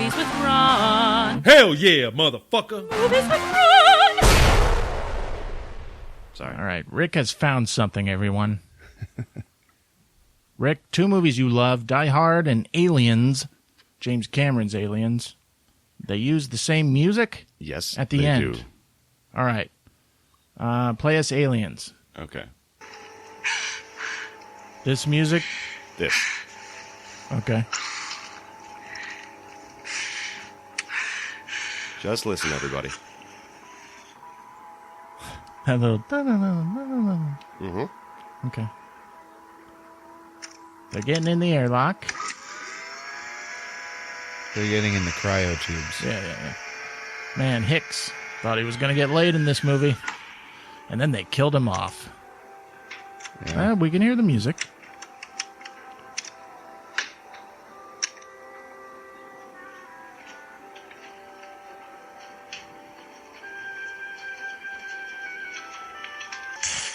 Movies with Ron. Hell yeah, motherfucker. Movies with Ron. Sorry. All right, Rick has found something, everyone. Rick, 2 movies you love, Die Hard and Aliens, James Cameron's Aliens. They use the same music? Yes, at the they end. do. All right. Play us Aliens. Okay. This music? This. Okay. Just listen, everybody. Hello. Mm-hmm. Okay. They're getting in the airlock. They're getting in the cryo tubes. Yeah. Man, Hicks thought he was going to get laid in this movie. And then they killed him off. Yeah. We can hear the music.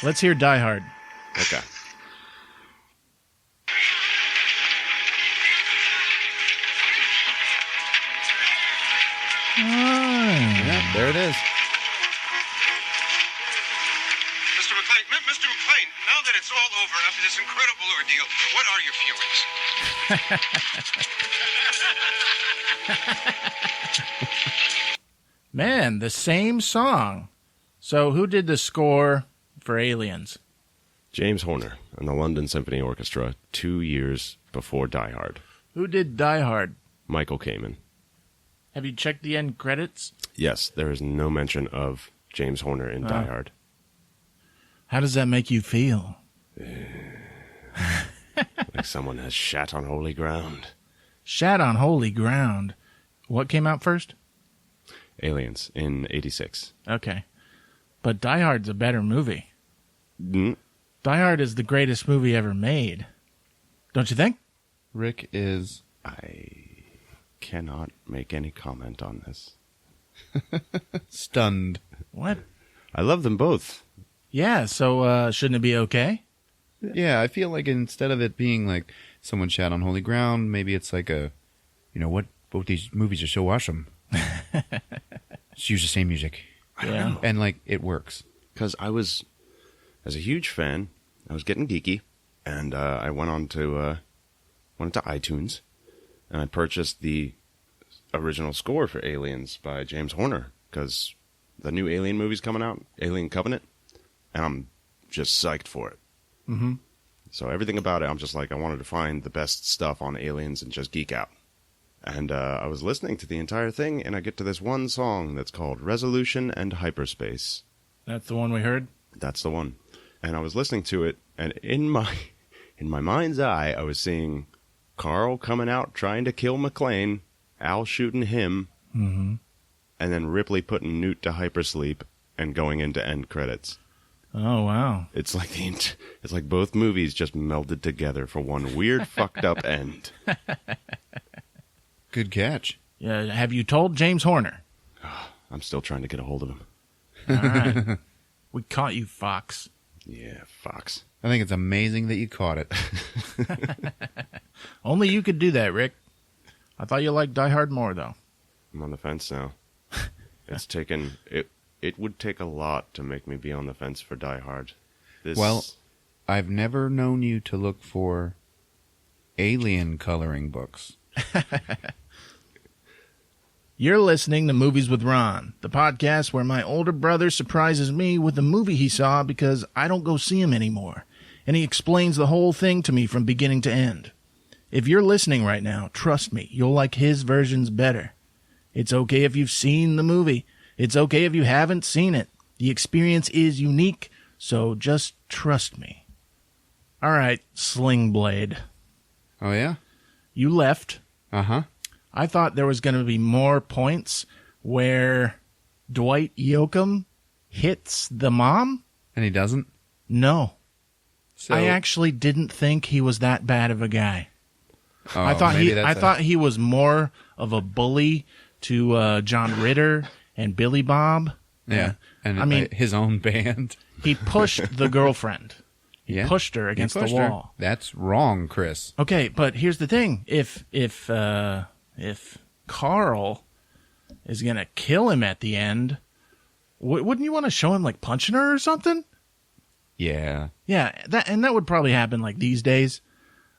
Let's hear Die Hard. Okay. Yeah, there it is. Mr. McClane, now that it's all over after this incredible ordeal, what are your feelings? Man, the same song. So who did the score for Aliens? James Horner and the London Symphony Orchestra 2 years before Die Hard. Who did Die Hard? Michael Kamen. Have you checked the end credits? Yes, there is no mention of James Horner in Die Hard. How does that make you feel? Like someone has shat on holy ground. Shat on holy ground. What came out first? Aliens in 86. Okay. But Die Hard's a better movie. Mm. Die Hard is the greatest movie ever made. Don't you think? Rick is... I cannot make any comment on this. stunned. What? I love them both. Yeah, so shouldn't it be okay? Yeah, I feel like instead of it being like someone shat on holy ground, maybe it's like a, what both these movies are so awesome. Just use the same music. I don't know. And like it works. Because I was, as a huge fan, I was getting geeky, and I went to iTunes, and I purchased the original score for Aliens by James Horner, because the new Alien movie's coming out, Alien Covenant, and I'm just psyched for it. Mm-hmm. So everything about it, I'm just like, I wanted to find the best stuff on Aliens and just geek out. And I was listening to the entire thing, and I get to this one song that's called Resolution and Hyperspace. That's the one we heard? That's the one. And I was listening to it, and in my mind's eye, I was seeing Carl coming out trying to kill McClane, Al shooting him, mm-hmm. and then Ripley putting Newt to hypersleep and going into end credits. Oh, wow. It's like both movies just melded together for one weird fucked up end. Good catch. Yeah, have you told James Horner? I'm still trying to get a hold of him. All right. We caught you, Fox. Yeah, Fox. I think it's amazing that you caught it. Only you could do that, Rick. I thought you liked Die Hard more, though. I'm on the fence now. It's taken... It would take a lot to make me be on the fence for Die Hard. Well, I've never known you to look for alien coloring books. You're listening to Movies with Ron, the podcast where my older brother surprises me with a movie he saw because I don't go see him anymore, and he explains the whole thing to me from beginning to end. If you're listening right now, trust me, you'll like his versions better. It's okay if you've seen the movie. It's okay if you haven't seen it. The experience is unique, so just trust me. All right, Sling Blade. Oh, yeah? You left. Uh-huh. I thought there was going to be more points where Dwight Yoakam hits the mom. And he doesn't? No. So, I actually didn't think he was that bad of a guy. Oh, I thought he was more of a bully to John Ritter and Billy Bob. Yeah. And I mean, his own band. He pushed the girlfriend. He Yeah. pushed her against the wall. Her. That's wrong, Chris. Okay, but here's the thing: if Carl is going to kill him at the end, wouldn't you want to show him like punching her or something? Yeah. Yeah, that would probably happen like these days.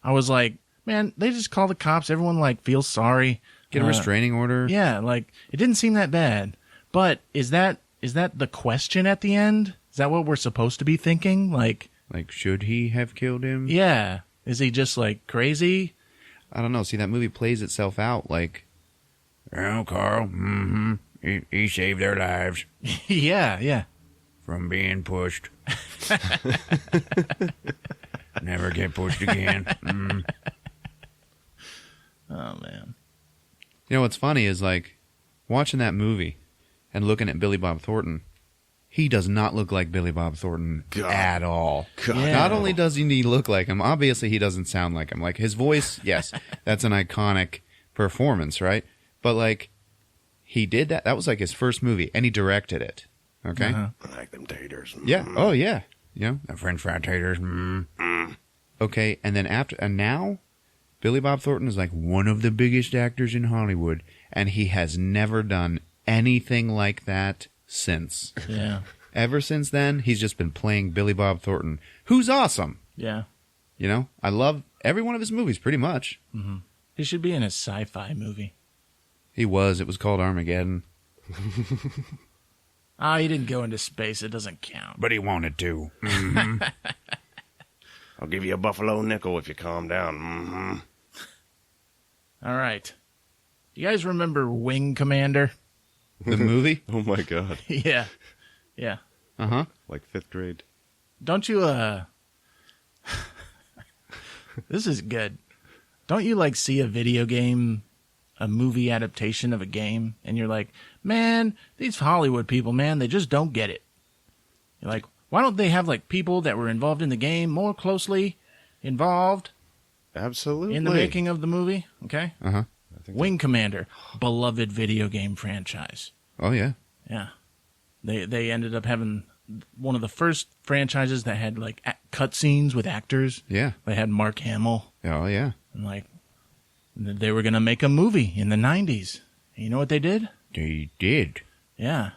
I was like, man, they just call the cops. Everyone like feels sorry. Get a restraining order. Yeah, like it didn't seem that bad. But is that the question at the end? Is that what we're supposed to be thinking? Like, should he have killed him? yeah. Is he just like crazy? I don't know. See, that movie plays itself out like, oh, Carl, he saved their lives Yeah. from being pushed. Never get pushed again. Oh, man. You know what's funny is like watching that movie and looking at Billy Bob Thornton. He does not look like Billy Bob Thornton at all. Yeah. Not only does he look like him, obviously he doesn't sound like him. Like his voice, yes, that's an iconic performance, right? But like he did that. That was like his first movie, and he directed it. Okay. Uh-huh. I like them taters. Yeah. Oh yeah. You know, the French fry taters. Okay, and then now, Billy Bob Thornton is like one of the biggest actors in Hollywood, and he has never done anything like that since. Yeah. Ever since then, he's just been playing Billy Bob Thornton, who's awesome. Yeah. You know, I love every one of his movies, pretty much. Mm-hmm. He should be in a sci-fi movie. He was. It was called Armageddon. Oh, he didn't go into space. It doesn't count. But he wanted to. I'll give you a buffalo nickel if you calm down. All right. You guys remember Wing Commander? The movie? Oh my god. Yeah. Uh-huh. Like 5th grade. Don't you, this is good. Don't you, like, see a video game, a movie adaptation of a game, and you're like, man, these Hollywood people, man, they just don't get it. You're like, why don't they have, like, people that were involved in the game more closely involved Absolutely. in the making of the movie? Okay? Uh-huh. Wing Commander, beloved video game franchise. Oh, yeah. Yeah. They ended up having one of the first franchises that had, like, cutscenes with actors. Yeah. They had Mark Hamill. Oh, yeah. And, like, they were going to make a movie in the 90s. And you know what they did? They did. Yeah.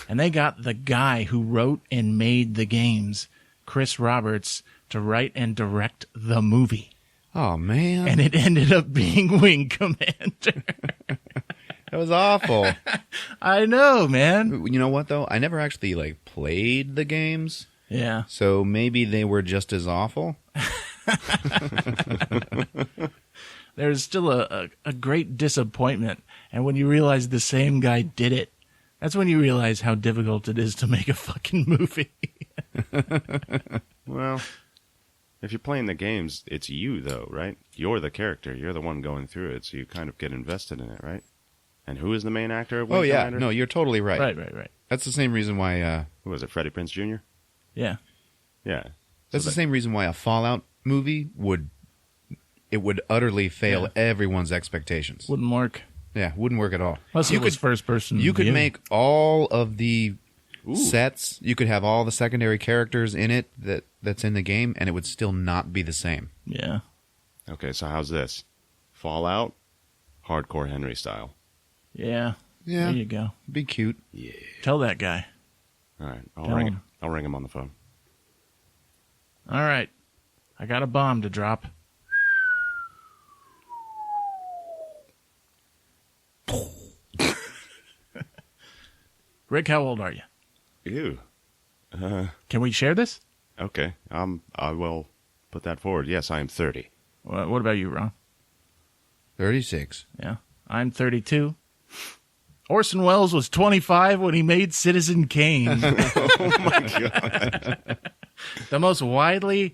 And they got the guy who wrote and made the games, Chris Roberts, to write and direct the movie. Oh, man. And it ended up being Wing Commander. That was awful. I know, man. You know what, though? I never actually, like, played the games. Yeah. So maybe they were just as awful. There's still a great disappointment. And when you realize the same guy did it, that's when you realize how difficult it is to make a fucking movie. Well, if you're playing the games, it's you, though, right? You're the character. You're the one going through it, so you kind of get invested in it, right? And who is the main actor of Wing Commander? No, you're totally right. Right. That's the same reason why... Who was it, Freddie Prinze Jr.? Yeah. Yeah. That's the same reason why a Fallout movie would utterly fail everyone's expectations. Wouldn't work. Yeah, wouldn't work at all. Unless it was first person. You could view. make all of the sets. You could have all the secondary characters in it that's in the game, and it would still not be the same. Yeah. Okay, so how's this? Fallout, hardcore Henry style. Yeah. Yeah. There you go. Be cute. Yeah. Tell that guy. All right, Tell him. I'll ring him on the phone. All right. I got a bomb to drop. Rick, how old are you? Ew. Can we share this? Okay. I will put that forward. Yes, I am 30. What about you, Ron? 36. Yeah. I'm 32. Orson Welles was 25 when he made Citizen Kane. Oh, my God. The most widely,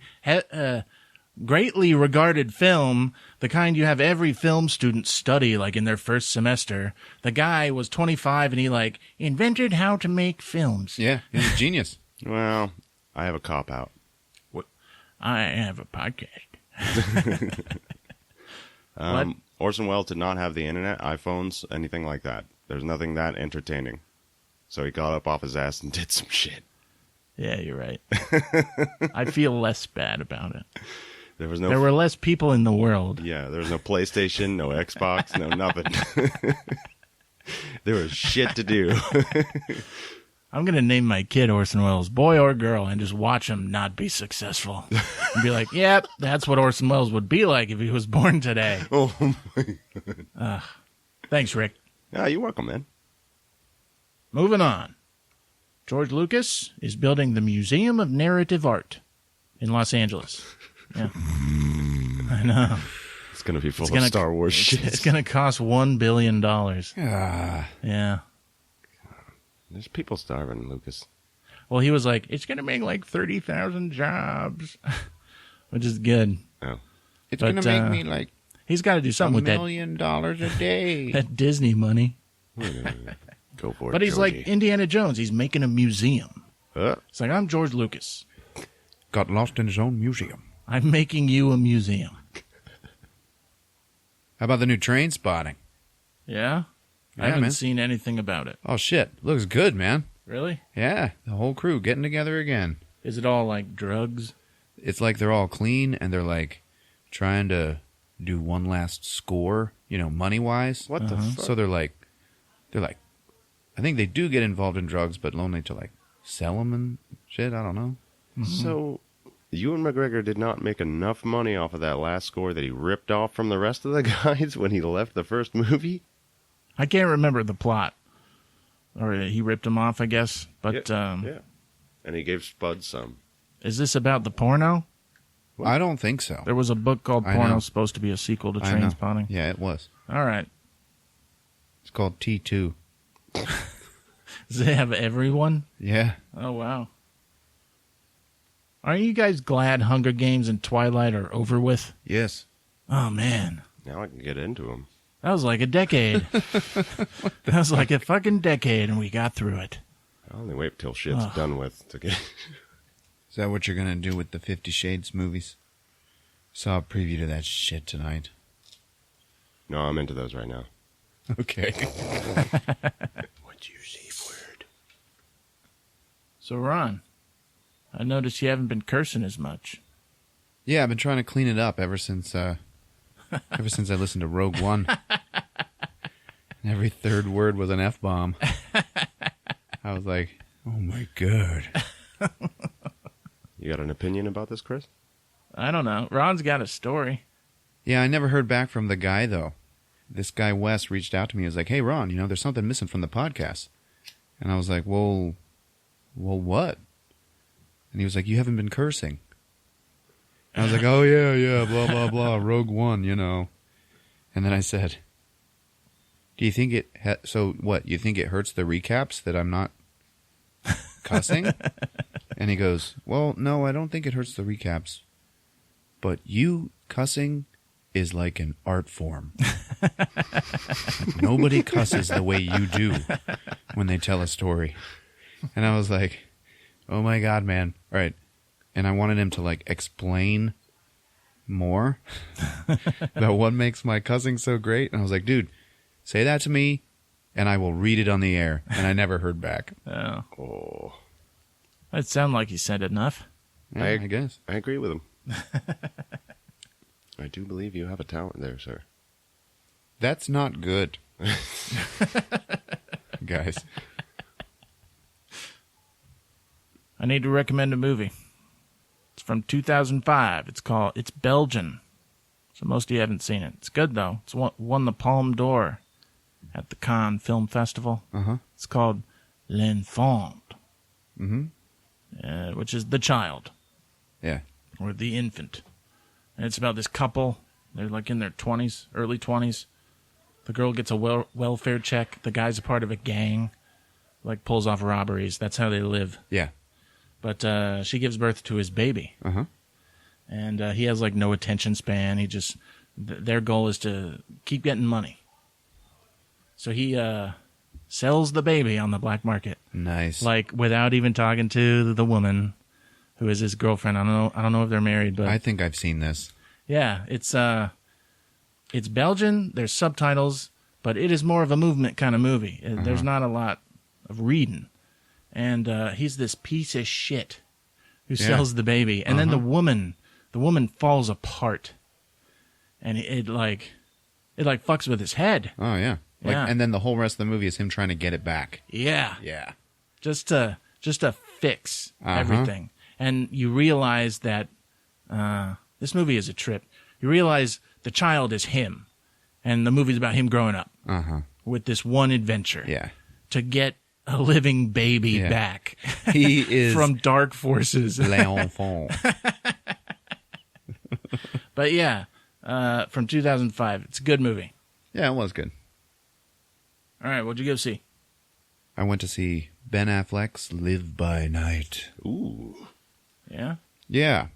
greatly regarded film, the kind you have every film student study, like in their first semester. The guy was 25 and he, like, invented how to make films. Yeah, he's a genius. Well, I have a cop-out. I have a podcast. Orson Welles did not have the internet, iPhones, anything like that. There's nothing that entertaining. So he got up off his ass and did some shit. Yeah, you're right. I feel less bad about it. There was no. There were less people in the world. Yeah, there was no PlayStation, no Xbox, no nothing. There was shit to do. I'm going to name my kid Orson Welles, boy or girl, and just watch him not be successful. And be like, yep, that's what Orson Welles would be like if he was born today. Oh, my God. Thanks, Rick. Yeah, you're welcome, man. Moving on. George Lucas is building the Museum of Narrative Art in Los Angeles. Yeah. I know. It's going to be full of Star Wars shit. It's going to cost $1 billion. Yeah. There's people starving, Lucas. Well, he was like, it's going to make like 30,000 jobs, which is good. Oh. It's going to make me like he's got to do something with $1 million a day. that Disney money. Go for it, But he's Georgie. like Indiana Jones. He's making a museum. It's like, I'm George Lucas. Got lost in his own museum. I'm making you a museum. How about the new Train Spotting? Yeah? I Yeah, haven't man. seen anything about it. Oh, shit. Looks good, man. Really? Yeah, the whole crew getting together again. Is it all like drugs? It's like they're all clean and they're like trying to do one last score, money-wise. What the fuck? So they're like, I think they do get involved in drugs, but only to like sell them and shit. I don't know. So, Ewan McGregor did not make enough money off of that last score that he ripped off from the rest of the guys when he left the first movie? I can't remember the plot. Or he ripped him off, I guess. But Yeah. And he gave Spud some. is this about the porno? I don't think so. There was a book called I know. Porno, supposed to be a sequel to I know. Train Spotting. Yeah, it was. All right. It's called T2. Does it have everyone? Yeah. Oh, wow. Are you guys glad Hunger Games and Twilight are over with? Yes. Oh, man. Now I can get into him. That was like a decade. That was like a fucking decade, and we got through it. I'll only wait till shit's done with to get. Is that what you're going to do with the 50 Shades movies? Saw a preview to that shit tonight. No, I'm into those right now. Okay. What'd you say, word? So, Ron, I noticed you haven't been cursing as much. Yeah, I've been trying to clean it up ever since I listened to Rogue One. And every third word was an F-bomb. I was like, oh my God. You got an opinion about this, Chris? I don't know. Ron's got a story. Yeah, I never heard back from the guy, though. This guy, Wes, reached out to me. He was like, hey, Ron, there's something missing from the podcast. And I was like, well, what? And he was like, you haven't been cursing. And I was like, oh, yeah, blah, blah, blah, Rogue One, And then I said, do you think it... so what, you think it hurts the recaps that I'm not cussing? And he goes, well, no, I don't think it hurts the recaps. But you cussing is like an art form. Like, nobody cusses the way you do when they tell a story. And I was like, oh my God, man. All right. And I wanted him to like explain more about what makes my cussing so great. And I was like, dude, say that to me and I will read it on the air. And I never heard back. Oh. That sounded like he said enough. Yeah, I guess. I agree with him. I do believe you have a talent there, sir. That's not good. Guys. I need to recommend a movie. It's from 2005. It's Belgian. So most of you haven't seen it. It's good, though. It's won the Palme d'Or at the Cannes Film Festival. Uh-huh. It's called L'Enfant, Mm-hmm. which is the child. Yeah. Or the infant. And it's about this couple. They're like in their 20s, early 20s. The girl gets a welfare check. The guy's a part of a gang. Like pulls off robberies. That's how they live. Yeah. But she gives birth to his baby. Uh-huh. And he has like no attention span. He just... their goal is to keep getting money. So he sells the baby on the black market. Nice. Like without even talking to the woman who is his girlfriend. I don't know if they're married, but I think I've seen this. yeah, it's Belgian. There's subtitles, but it is more of a movement kind of movie. There's not a lot of reading, and he's this piece of shit who sells the baby, and then the woman the woman falls apart, and it fucks with his head. Oh yeah. Yeah. And then the whole rest of the movie is him trying to get it back. Yeah. Yeah. Just to fix everything. And you realize that this movie is a trip. You realize the child is him, and the movie's about him growing up with this one adventure. Yeah. To get a living baby back. He is from dark forces. L'enfant. But yeah, from 2005. It's a good movie. Yeah, it was good. All right, what'd you go see? I went to see Ben Affleck's Live by Night. Ooh. Yeah? Yeah.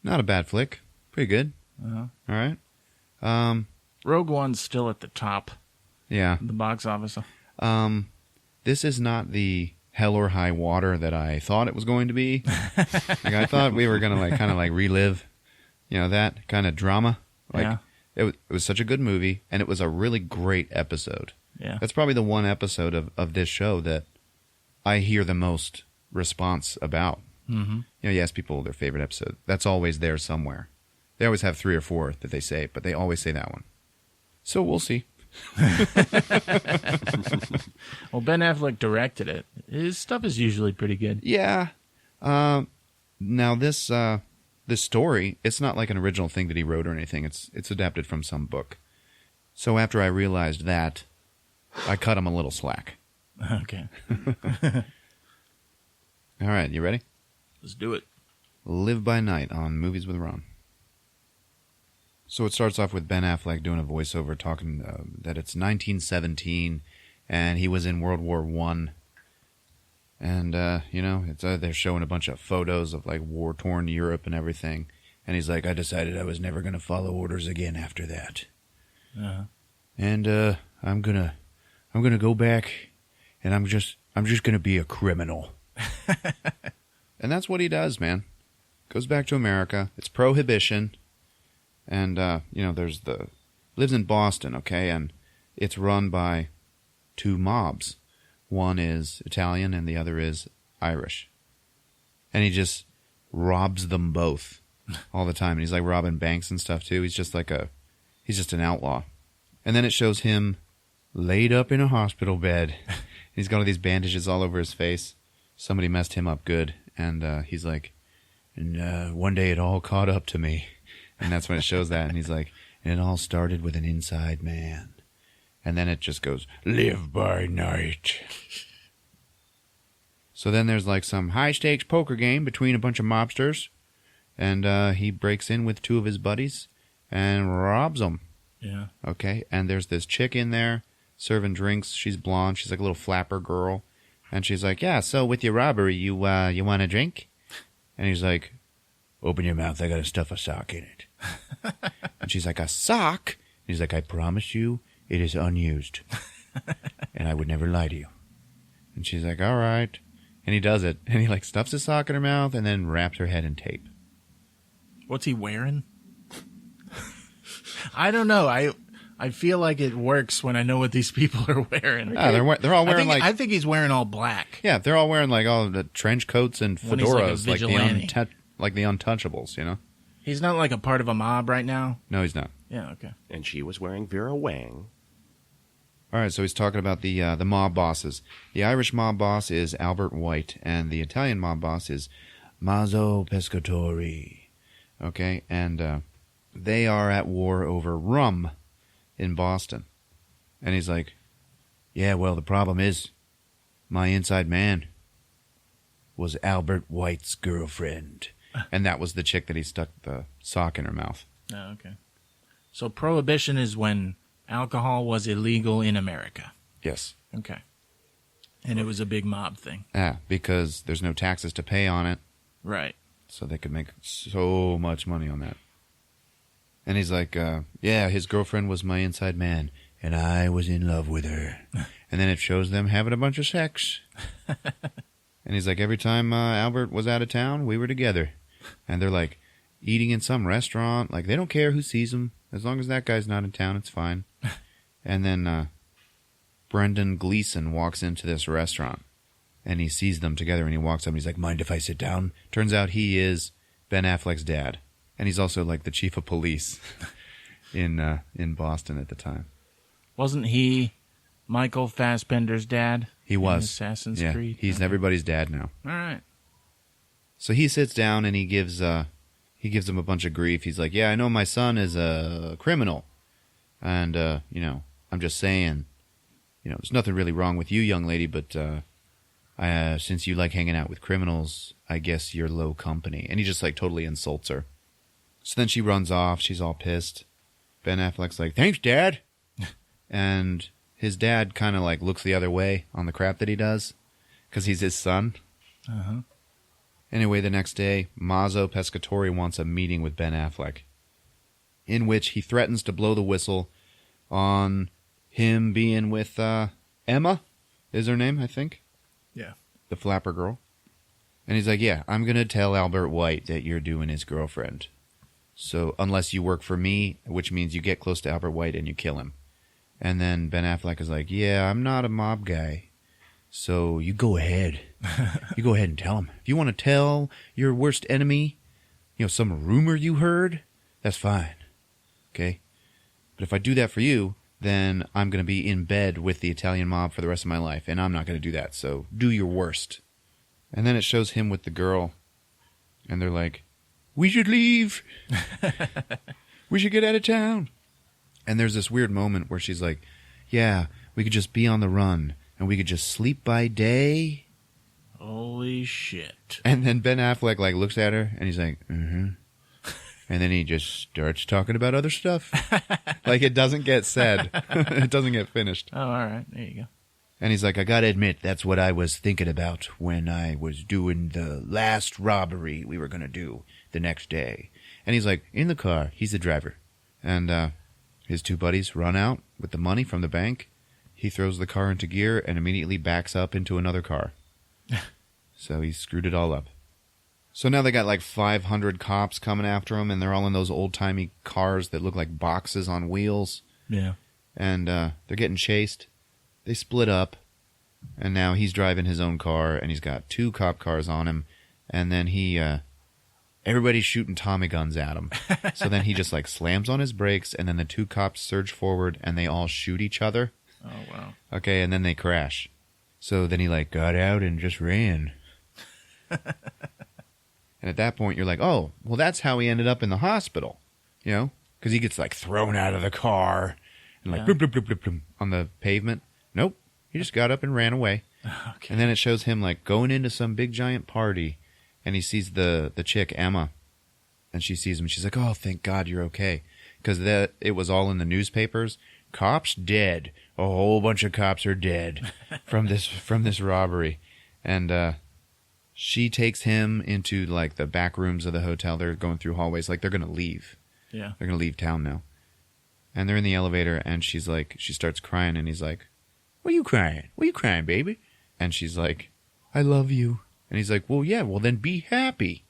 Not a bad flick. Pretty good. Uh-huh. All right. Rogue One's still at the top Yeah. of the box office. This is not the hell or high water that I thought it was going to be. Like, I thought we were going to kind of relive, that kind of drama. Yeah. It was such a good movie, and it was a really great episode. Yeah. That's probably the one episode of this show that I hear the most response about. Mm-hmm. You ask people their favorite episode. That's always there somewhere. They always have 3 or 4 that they say, but they always say that one. So we'll see. Well, Ben Affleck directed it. His stuff is usually pretty good. Yeah. Now this story, it's not like an original thing that he wrote or anything. It's adapted from some book. So after I realized that, I cut him a little slack. Okay. All right, you ready? Let's do it. Live by Night on Movies with Ron. So it starts off with Ben Affleck doing a voiceover talking that it's 1917 and he was in World War I. And, it's they're showing a bunch of photos of war-torn Europe and everything. And he's like, I decided I was never going to follow orders again after that. Uh-huh. And I'm gonna go back and I'm just going to be a criminal. And that's what he does, man. Goes back to America. It's prohibition. And, lives in Boston, okay? And it's run by 2 mobs. One is Italian and the other is Irish. And he just robs them both all the time. And he's robbing banks and stuff too. He's just an outlaw. And then it shows him laid up in a hospital bed. He's got all these bandages all over his face. Somebody messed him up good. And he's like, and one day it all caught up to me. And that's when it shows that. And he's like, and it all started with an inside man. And then it just goes, live by night. So then there's some high-stakes poker game between a bunch of mobsters. And he breaks in with 2 of his buddies and robs them. Yeah. Okay, and there's this chick in there serving drinks. She's blonde. She's like a little flapper girl. And she's like, yeah, so with your robbery, you want a drink? And he's like, open your mouth. I got to stuff a sock in it. And she's like, a sock? And he's like, I promise you, it is unused. And I would never lie to you. And she's like, all right. And he does it. And he stuffs his sock in her mouth and then wraps her head in tape. What's he wearing? I don't know. I feel like it works when I know what these people are wearing. Ah, they're all wearing I think he's wearing all black. Yeah, they're all wearing all the trench coats and When he's fedoras, like a vigilante. the Untouchables, He's not a part of a mob right now. No, he's not. Yeah, okay. And she was wearing Vera Wang. All right, so he's talking about the mob bosses. The Irish mob boss is Albert White, and the Italian mob boss is Mazzo Pescatori. Okay, and they are at war over rum in Boston. And he's like, yeah, well, the problem is my inside man was Albert White's girlfriend. And that was the chick that he stuck the sock in her mouth. Oh, okay. So prohibition is when alcohol was illegal in America. Yes. Okay. And it was a big mob thing. Yeah, because there's no taxes to pay on it. Right. So they could make so much money on that. And he's like, yeah, his girlfriend was my inside man, and I was in love with her. And then it shows them having a bunch of sex. And he's like, every time Albert was out of town, we were together. And they're eating in some restaurant. They don't care who sees them. As long as that guy's not in town, it's fine. And then Brendan Gleeson walks into this restaurant. And he sees them together, and he walks up, and he's like, mind if I sit down? Turns out he is Ben Affleck's dad. And he's also like the chief of police in Boston at the time. Wasn't he Michael Fassbender's dad? He was. In Assassin's yeah, Creed? He's everybody's dad now. All right. So he sits down and he gives him a bunch of grief. He's like, yeah, I know my son is a criminal. And, I'm just saying, there's nothing really wrong with you, young lady, but since you like hanging out with criminals, I guess you're low company. And he just like totally insults her. So then she runs off. She's all pissed. Ben Affleck's like, thanks, Dad. And his dad kind of like looks the other way on the crap that he does because he's his son. Uh-huh. Anyway, the next day, Mazzo Pescatore wants a meeting with Ben Affleck, in which he threatens to blow the whistle on him being with Emma, is her name, I think? Yeah. The flapper girl. And he's like, yeah, I'm going to tell Albert White that you're doing his girlfriend. So unless you work for me, which means you get close to Albert White and you kill him. And then Ben Affleck is like, yeah, I'm not a mob guy. So you go ahead. You go ahead and tell him. If you want to tell your worst enemy, some rumor you heard, that's fine. Okay? But if I do that for you, then I'm going to be in bed with the Italian mob for the rest of my life. And I'm not going to do that. So do your worst. And then it shows him with the girl. And they're like, we should leave. We should get out of town. And there's this weird moment where she's like, yeah, we could just be on the run. And we could just sleep by day. Holy shit. And then Ben Affleck like looks at her and he's like, mm-hmm. And then he just starts talking about other stuff. Like it doesn't get said. It doesn't get finished. Oh, all right. There you go. And he's like, I gotta admit, that's what I was thinking about when I was doing the last robbery we were gonna do the next day. And he's like, in the car, he's the driver. And his two buddies run out with the money from the bank. He throws the car into gear and immediately backs up into another car. So he screwed it all up. So now they got like 500 cops coming after him, and they're all in those old-timey cars that look like boxes on wheels. Yeah. And they're getting chased. They split up, and now he's driving his own car, and he's got 2 cop cars on him, and then everybody's shooting Tommy guns at him. So then he just like slams on his brakes, and then the 2 cops surge forward, and they all shoot each other. Oh, wow. Okay, and then they crash. So then he like got out and just ran. And at that point, you're like, oh, well, that's how he ended up in the hospital, because he gets like thrown out of the car and like bloop, bloop, bloop, bloop, bloop, on the pavement. Nope, he just got up and ran away. Okay. And then it shows him like going into some big giant party, and he sees the chick Emma, and she sees him. And she's like, oh, thank God you're okay, because it was all in the newspapers. Cops dead. A whole bunch of cops are dead from this robbery, and she takes him into like the back rooms of the hotel. They're going through hallways, like they're gonna leave. Yeah, they're gonna leave town now. And they're in the elevator, and she's like, she starts crying, and he's like, "What are you crying? What are you crying, baby?" And she's like, "I love you." And he's like, "Well, yeah, well then be happy,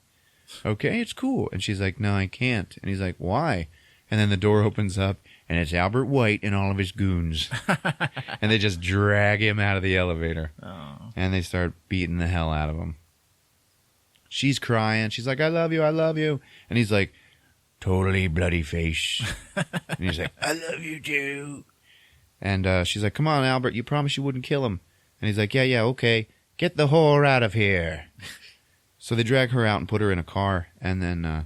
okay? It's cool." And she's like, "No, I can't." And he's like, "Why?" And then the door opens up, and it's Albert White and all of his goons. And they just drag him out of the elevator. Oh. And they start beating the hell out of him. She's crying. She's like, I love you, I love you. And he's like, totally bloody face. And he's like, I love you too. And she's like, come on, Albert, you promised you wouldn't kill him. And he's like, yeah, okay. Get the whore out of here. So they drag her out and put her in a car. And then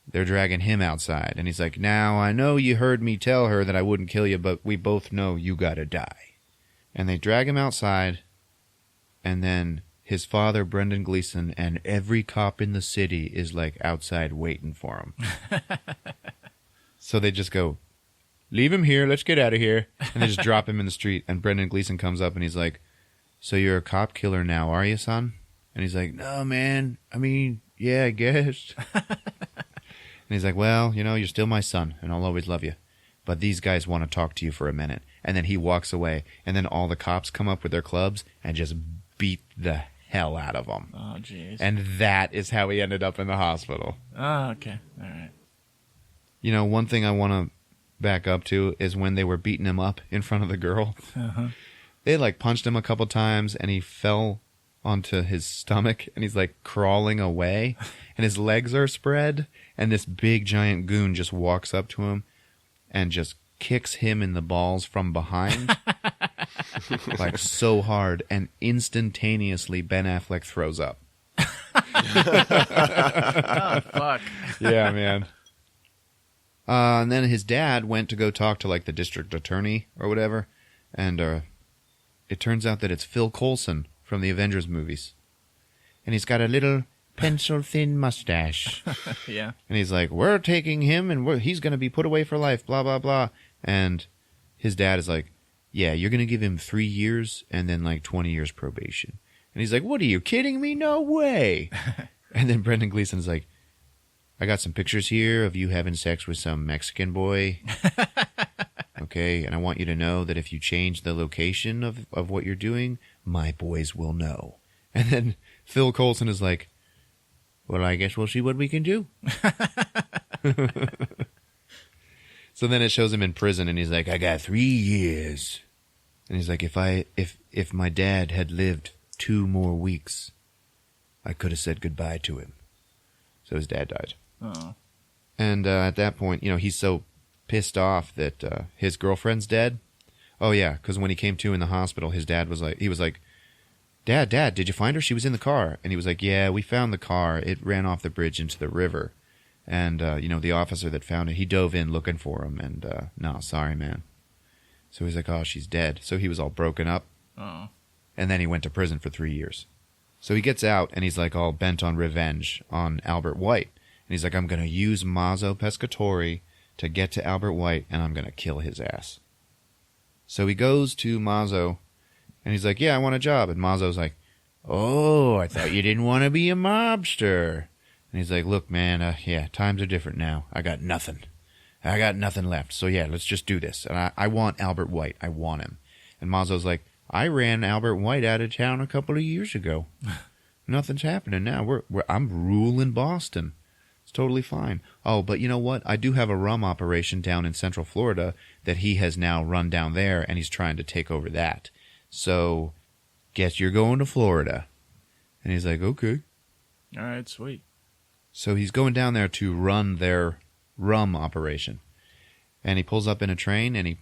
they're dragging him outside. And he's like, now, I know you heard me tell her that I wouldn't kill you, but we both know you gotta die. And they drag him outside. And then his father, Brendan Gleeson, and every cop in the city is like outside waiting for him. So they just go, leave him here, let's get out of here. And they just drop him in the street. And Brendan Gleeson comes up and he's like, so you're a cop killer now, are you, son? And he's like, no, man. I mean, yeah, I guess. And he's like, well, you're still my son, and I'll always love you. But these guys want to talk to you for a minute. And then he walks away, and then all the cops come up with their clubs and just beat the hell out of him. Oh, jeez. And that is how he ended up in the hospital. Oh, okay. All right. One thing I want to back up to is when they were beating him up in front of the girl. Uh-huh. They, punched him a couple times, and he fell onto his stomach, and he's like crawling away, and his legs are spread, and this big giant goon just walks up to him and just kicks him in the balls from behind, like so hard, and instantaneously Ben Affleck throws up. Oh, fuck. Yeah, man. And then his dad went to go talk to like the district attorney or whatever, and it turns out that it's Phil Coulson from the Avengers movies, and he's got a little pencil-thin mustache. Yeah. And he's like, we're taking him, and he's going to be put away for life, blah, blah, blah. And his dad is like, yeah, you're going to give him 3 years and then like 20 years probation. And he's like, what are you kidding me? No way. And then Brendan Gleeson is like, I got some pictures here of you having sex with some Mexican boy. Okay, and I want you to know that if you change the location of what you're doing, my boys will know. And then Phil Coulson is like, well, I guess we'll see what we can do. So then it shows him in prison, and he's like, I got 3 years. And he's like, if my dad had lived 2 more weeks, I could have said goodbye to him. So his dad died. Oh. And at that point, you know, he's so pissed off that his girlfriend's dead. Oh, yeah, because when he came to in the hospital, his dad was like, Dad, did you find her? She was in the car. And he was like, yeah, we found the car. It ran off the bridge into the river. And, you know, the officer that found it, he dove in looking for him. And, no, sorry, man. So he's like, oh, she's dead. So he was all broken up. Oh. And then he went to prison for 3 years. So he gets out, and he's like all bent on revenge on Albert White. And he's like, I'm going to use Mazzo Pescatore to get to Albert White, and I'm going to kill his ass. So he goes to Mazzo, and he's like, yeah, I want a job. And Mazzo's like, oh, I thought you didn't want to be a mobster. And he's like, look, man, yeah, times are different now. I got nothing left. So, yeah, let's just do this. And I want Albert White. I want him. And Mazzo's like, I ran Albert White out of town a couple of years ago. Nothing's happening now. I'm ruling Boston. It's totally fine. Oh, but you know what? I do have a rum operation down in Central Florida that he has now run down there, and he's trying to take over that. So, guess you're going to Florida. And he's like, okay. All right, sweet. So he's going down there to run their rum operation. And he pulls up in a train, and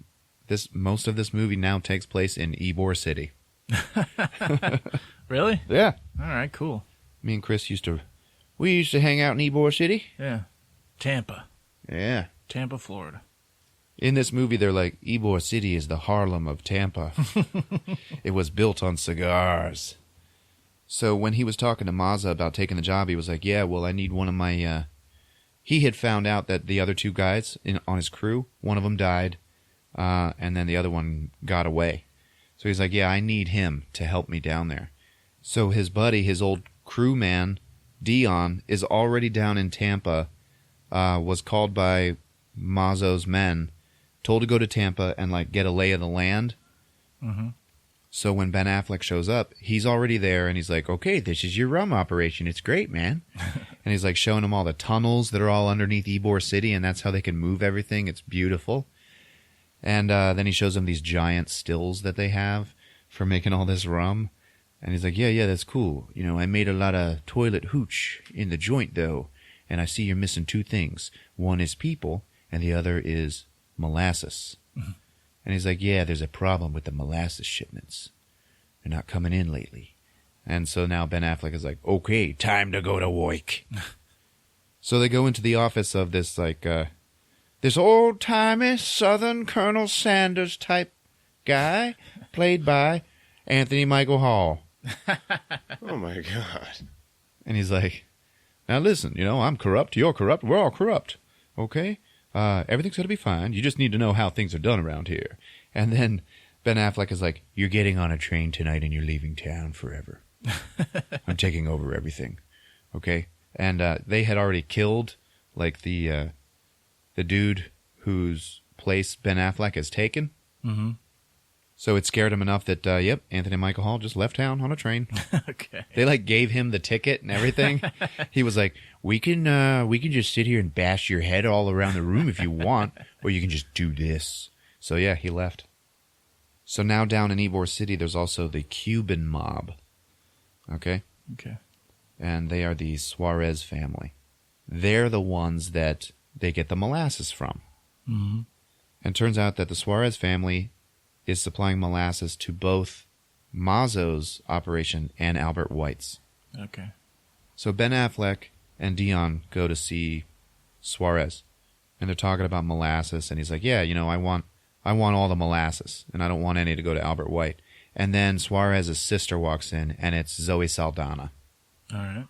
most of this movie now takes place in Ybor City. Really? Yeah. All right, cool. Me and Chris used to hang out in Ybor City. Yeah. Tampa. Yeah. Tampa, Florida. In this movie, they're like, Ybor City is the Harlem of Tampa. It was built on cigars. So when he was talking to Mazza about taking the job, he was like, yeah, well, I need one of my... He had found out that the other 2 guys on his crew, one of them died, and then the other one got away. So he's like, yeah, I need him to help me down there. So his buddy, his old crewman, Dion, is already down in Tampa, was called by Mazzo's men, told to go to Tampa and like get a lay of the land. Mm-hmm. So when Ben Affleck shows up, he's already there, and he's like, okay, this is your rum operation. It's great, man. And he's like showing him all the tunnels that are all underneath Ybor City, and that's how they can move everything. It's beautiful. And then he shows him these giant stills that they have for making all this rum. And he's like, yeah, that's cool. You know, I made a lot of toilet hooch in the joint, though, and I see you're missing 2 things. One is people, and the other is molasses. And he's like, yeah, there's a problem with the molasses shipments. They're not coming in lately. And so now Ben Affleck is like, okay, time to go to work. So they go into the office of this, like, this old-timey Southern Colonel Sanders type guy, played by Anthony Michael Hall. Oh, my God. And he's like, now listen, you know, I'm corrupt, you're corrupt, we're all corrupt, okay? Everything's going to be fine. You just need to know how things are done around here. And then Ben Affleck is like, you're getting on a train tonight and you're leaving town forever. I'm taking over everything. Okay? And they had already killed, like, the dude whose place Ben Affleck has taken. Mm-hmm. So it scared him enough that, yep, Anthony Michael Hall just left town on a train. Okay. They, like, gave him the ticket and everything. He was like, we can just sit here and bash your head all around the room if you want, or you can just do this. So, yeah, he left. So now down in Ybor City, there's also the Cuban mob. Okay? Okay. And they are the Suarez family. They're the ones that they get the molasses from. Mm-hmm. And it turns out that the Suarez family is supplying molasses to both Mazzo's operation and Albert White's. Okay. So Ben Affleck and Dion go to see Suarez, and they're talking about molasses, and he's like, yeah, I want all the molasses, and I don't want any to go to Albert White. And then Suarez's sister walks in, and it's Zoe Saldana. All right.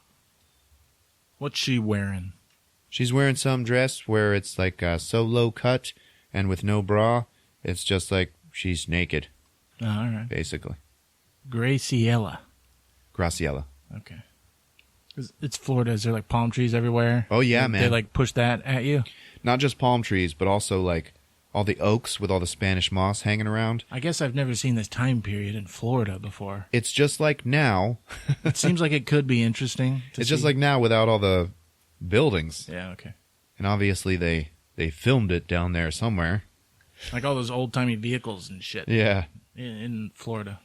What's she wearing? She's wearing some dress where it's like so low cut and with no bra, it's just like she's naked, Oh, all right. basically. Graciela. Graciela. Okay. It's Florida. Is there like palm trees everywhere? Oh, yeah, They man. like push that at you? Not just palm trees, but also like all the oaks with all the Spanish moss hanging around. I guess I've never seen this time period in Florida before. It's just like now. It seems like it could be interesting. It's just like now without all the buildings. Yeah, okay. And obviously they filmed it down there somewhere. Like all those old-timey vehicles and shit Yeah. in Florida.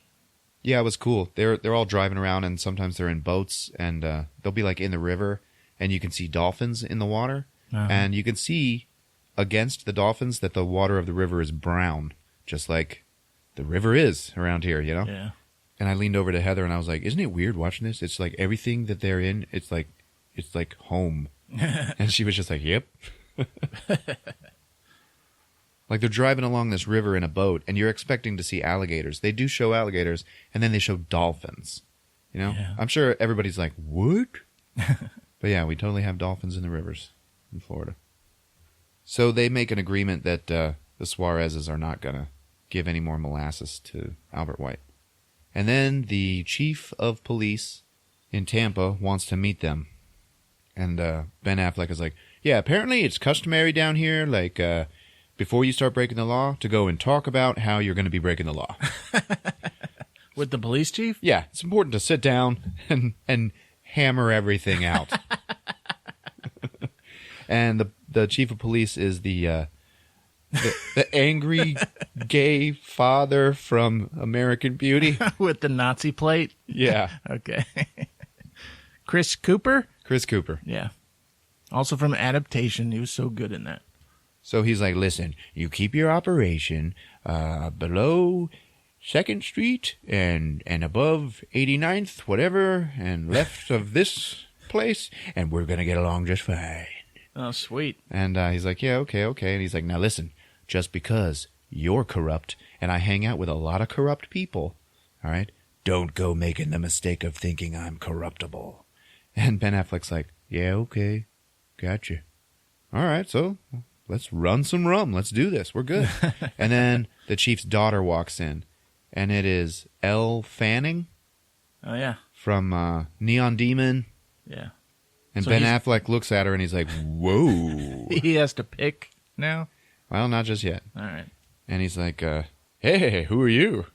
Yeah, it was cool. They're all driving around, and sometimes they're in boats, and they'll be like in the river, and you can see dolphins in the water, and you can see against the dolphins that the water of the river is brown, just like the river is around here, Yeah. And I leaned over to Heather, and I was like, "Isn't it weird watching this? It's like everything that they're in, it's like home." And she was just like, "Yep." Like they're driving along this river in a boat, and you're expecting to see alligators. They do show alligators, and then they show dolphins. Yeah. I'm sure everybody's like, what? But yeah, we totally have dolphins in the rivers in Florida. So they make an agreement that the Suarezes are not going to give any more molasses to Albert White. And then the chief of police in Tampa wants to meet them. And Ben Affleck is like, yeah, apparently it's customary down here, like, before you start breaking the law, to go and talk about how you're going to be breaking the law. With the police chief? Yeah, it's important to sit down and hammer everything out. And the chief of police is the angry gay father from American Beauty. With the Nazi plate? Yeah. Okay. Chris Cooper? Chris Cooper. Yeah. Also from Adaptation. He was so good in that. So he's like, listen, you keep your operation below 2nd Street and above 89th, whatever, and left of this place, and we're going to get along just fine. Oh, sweet. And he's like, yeah, okay. And he's like, now listen, just because you're corrupt and I hang out with a lot of corrupt people, all right, don't go making the mistake of thinking I'm corruptible. And Ben Affleck's like, yeah, okay, gotcha. All right, so let's run some rum. Let's do this. We're good. And then the chief's daughter walks in, and it is Elle Fanning. Oh, yeah. From Neon Demon. Yeah. And So Ben he's- Affleck looks at her, and he's like, whoa. He has to pick now? Well, not just yet. All right. And he's like, hey, who are you?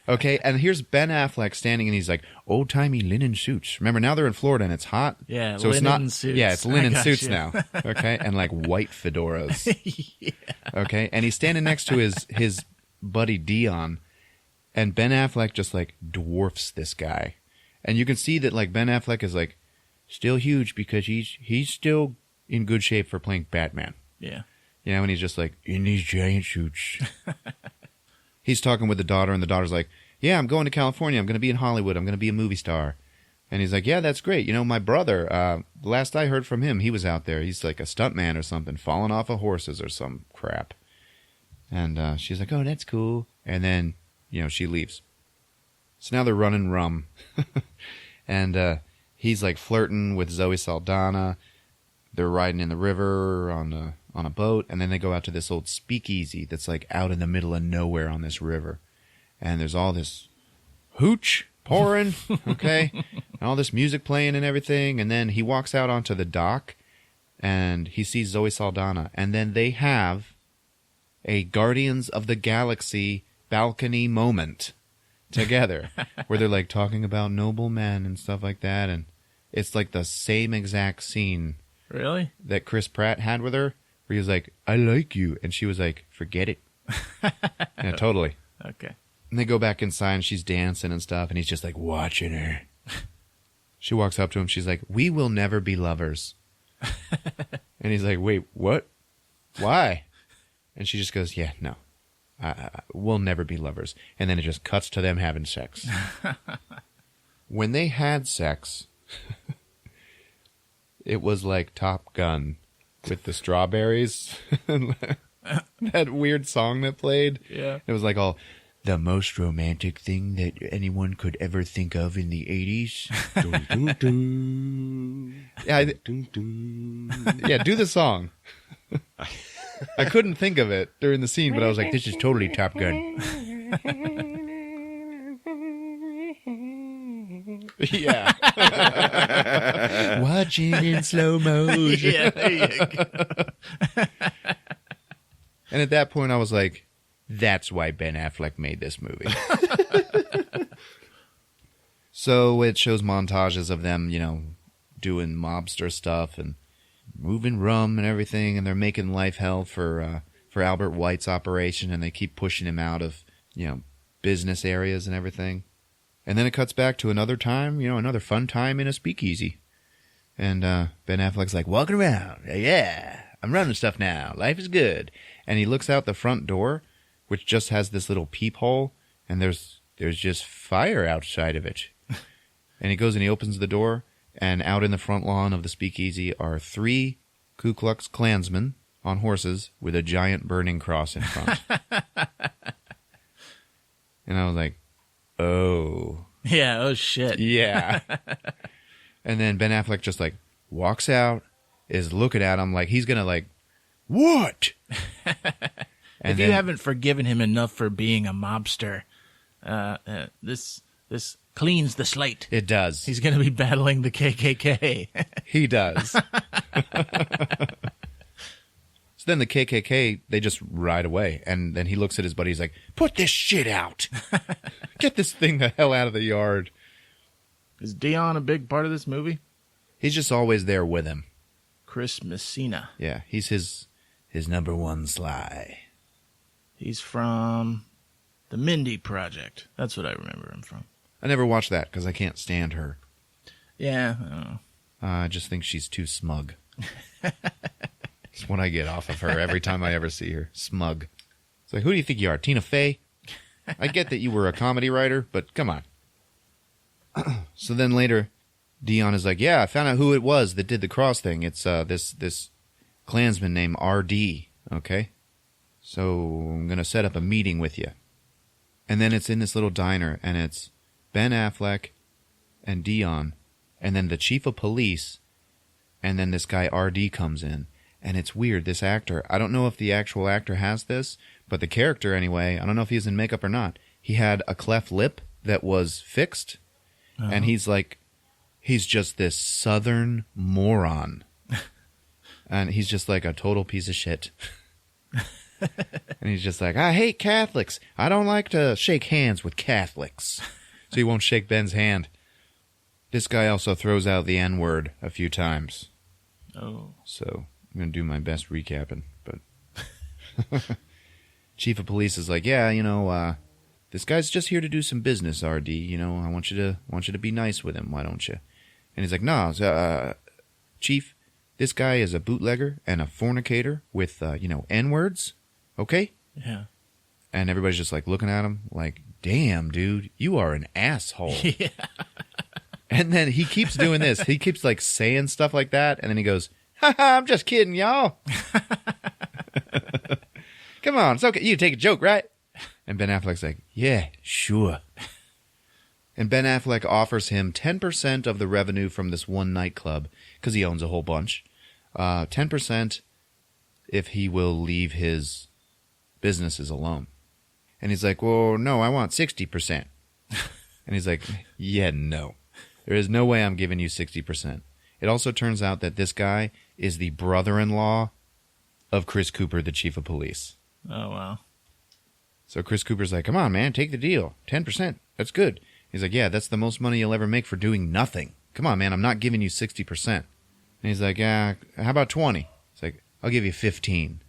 Okay, and here's Ben Affleck standing, and he's like, old-timey linen suits. Remember, now they're in Florida, and it's hot. Yeah, so it's linen not, suits. Yeah, it's I linen got suits you. now. Okay, and like white fedoras. Yeah. Okay, and he's standing next to his buddy Dion, and Ben Affleck just like dwarfs this guy. And you can see that like Ben Affleck is like still huge because he's still in good shape for playing Batman. Yeah. You know, and he's just like, in these giant suits. He's talking with the daughter, and the daughter's like, yeah, I'm going to California. I'm going to be in Hollywood. I'm going to be a movie star. And he's like, yeah, that's great. You know, my brother, the last I heard from him, he was out there. He's like a stuntman or something, falling off of horses or some crap. And she's like, oh, that's cool. And then, you know, she leaves. So now they're running rum. And he's like flirting with Zoe Saldana. They're riding in the river on a boat, and then they go out to this old speakeasy that's like out in the middle of nowhere on this river. And there's all this hooch pouring, okay, and all this music playing and everything. And then he walks out onto the dock, and he sees Zoe Saldana, and then they have a Guardians of the Galaxy balcony moment together, where they're like talking about noble men and stuff like that, and it's like the same exact scene Really? that Chris Pratt had with her, where he was like, I like you. And she was like, forget it. Yeah, totally. Okay. And they go back inside, and she's dancing and stuff, and he's just like watching her. She walks up to him. She's like, "We will never be lovers." And he's like, "Wait, what? Why?" And she just goes, "Yeah, no. We'll never be lovers." And then it just cuts to them having sex. When they had sex, it was like Top Gun with the strawberries. That weird song that played. Yeah. It was like all the most romantic thing that anyone could ever think of in the 80s. Dun, dun, dun. Yeah, Dun, dun. yeah, do the song. I couldn't think of it during the scene, but I was like, this is totally Top Gun. Yeah. Watching in slow motion. Yeah, there you go. And at that point, I was like, that's why Ben Affleck made this movie. So it shows montages of them, doing mobster stuff and moving rum and everything, and they're making life hell for Albert White's operation, and they keep pushing him out of, business areas and everything. And then it cuts back to another time, another fun time in a speakeasy. And Ben Affleck's like, walking around. Yeah, I'm running stuff now. Life is good. And he looks out the front door, which just has this little peephole, and there's just fire outside of it. And he goes and he opens the door, and out in the front lawn of the speakeasy are 3 Ku Klux Klansmen on horses with a giant burning cross in front. And I was like, oh. Yeah, oh shit. Yeah. And then Ben Affleck just walks out, is looking at him like he's going to what? If you haven't forgiven him enough for being a mobster, this cleans the slate. It does. He's going to be battling the KKK. He does. So then the KKK, they just ride away. And then he looks at his buddy. He's like, put this shit out. Get this thing the hell out of the yard. Is Dion a big part of this movie? He's just always there with him. Chris Messina. Yeah, he's his number one sly. He's from the Mindy Project. That's what I remember him from. I never watched that because I can't stand her. Yeah, I don't know. I just think she's too smug. That's what I get off of her every time I ever see her. Smug. It's like, who do you think you are, Tina Fey? I get that you were a comedy writer, but come on. So then later, Dion is like, yeah, I found out who it was that did the cross thing. It's this Klansman named R.D., okay? So I'm going to set up a meeting with you. And then it's in this little diner, and it's Ben Affleck and Dion, and then the chief of police, and then this guy R.D. comes in. And it's weird, this actor, I don't know if the actual actor has this, but the character anyway, I don't know if he's in makeup or not. He had a cleft lip that was fixed, and he's just this southern moron. And he's just like a total piece of shit. And he's just like, I hate Catholics. I don't like to shake hands with Catholics. So he won't shake Ben's hand. This guy also throws out the N-word a few times. Oh. So I'm going to do my best recapping. But Chief of Police is like, yeah, this guy's just here to do some business, RD. I want you to be nice with him. Why don't you? And he's like, no, Chief, this guy is a bootlegger and a fornicator with, N-words. Okay? Yeah. And everybody's just looking at him like, damn, dude, you are an asshole. Yeah. And then he keeps doing this. He keeps saying stuff like that. And then he goes, ha ha, I'm just kidding, y'all. Come on, it's okay. You take a joke, right? And Ben Affleck's like, yeah, sure. And Ben Affleck offers him 10% of the revenue from this one nightclub, because he owns a whole bunch. 10% if he will leave his businesses alone. And he's like, well, no, I want 60%. And he's like, yeah, no. There is no way I'm giving you 60%. It also turns out that this guy is the brother-in-law of Chris Cooper, the chief of police. Oh, wow. So Chris Cooper's like, come on, man, take the deal. 10%. That's good. He's like, yeah, that's the most money you'll ever make for doing nothing. Come on, man, I'm not giving you 60%. And he's like, yeah, how about 20? It's like, I'll give you 15.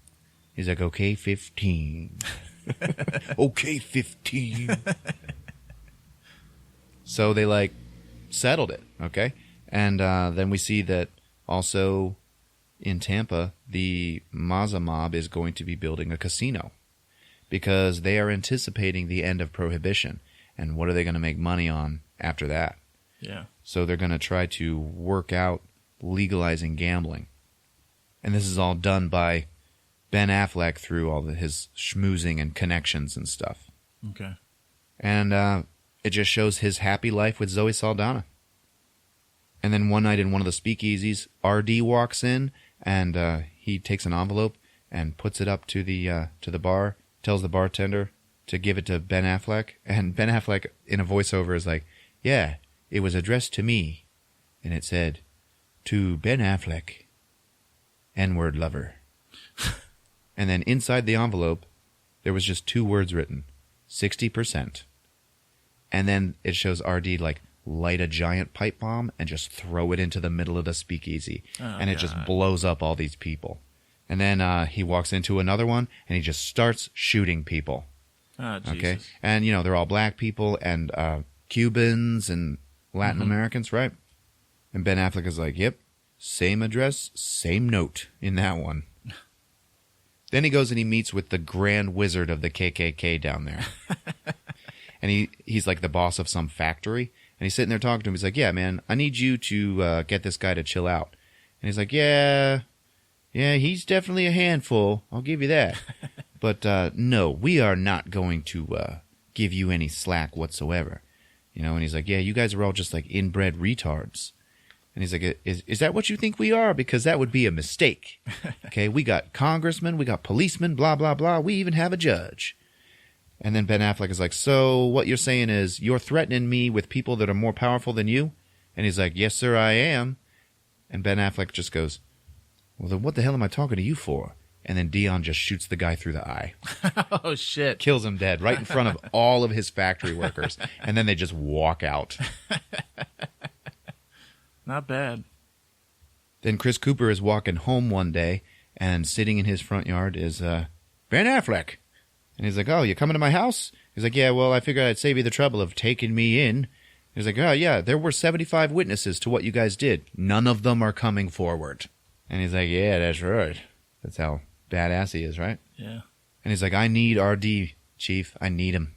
He's like, okay, 15. Okay, 15. So they settled it, okay? And then we see that also in Tampa, the Mazza mob is going to be building a casino because they are anticipating the end of Prohibition. And what are they going to make money on after that? Yeah. So they're going to try to work out legalizing gambling. And this is all done by Ben Affleck through all his schmoozing and connections and stuff. Okay. And it just shows his happy life with Zoe Saldana. And then one night in one of the speakeasies, RD walks in and he takes an envelope and puts it up to the bar, tells the bartender to give it to Ben Affleck. And Ben Affleck, in a voiceover, is like, yeah, it was addressed to me. And it said, to Ben Affleck, N-word lover. And then inside the envelope, there was just 2 words written, 60%. And then it shows RD like light a giant pipe bomb and just throw it into the middle of the speakeasy. And it just blows up all these people. And then he walks into another one and he just starts shooting people. Oh, Jesus. Okay. And, they're all black people and Cubans and Latin Americans, right? And Ben Affleck is like, yep, same address, same note in that one. Then he goes and he meets with the grand wizard of the KKK down there. And he's like the boss of some factory. And he's sitting there talking to him. He's like, yeah, man, I need you to get this guy to chill out. And he's like, yeah, he's definitely a handful. I'll give you that. But no, we are not going to give you any slack whatsoever. And he's like, yeah, you guys are all just like inbred retards. And he's like, is that what you think we are? Because that would be a mistake. Okay, we got congressmen, we got policemen, blah, blah, blah. We even have a judge. And then Ben Affleck is like, so what you're saying is you're threatening me with people that are more powerful than you? And he's like, yes, sir, I am. And Ben Affleck just goes, well, then what the hell am I talking to you for? And then Dion just shoots the guy through the eye. Oh, shit. Kills him dead right in front of all of his factory workers. And then they just walk out. Not bad. Then Chris Cooper is walking home one day, and sitting in his front yard is Ben Affleck. And he's like, oh, you coming to my house? He's like, yeah, well, I figured I'd save you the trouble of taking me in. He's like, oh, yeah, there were 75 witnesses to what you guys did. None of them are coming forward. And he's like, yeah, that's right. That's how badass he is, right? Yeah. And he's like, I need RD, Chief. I need him.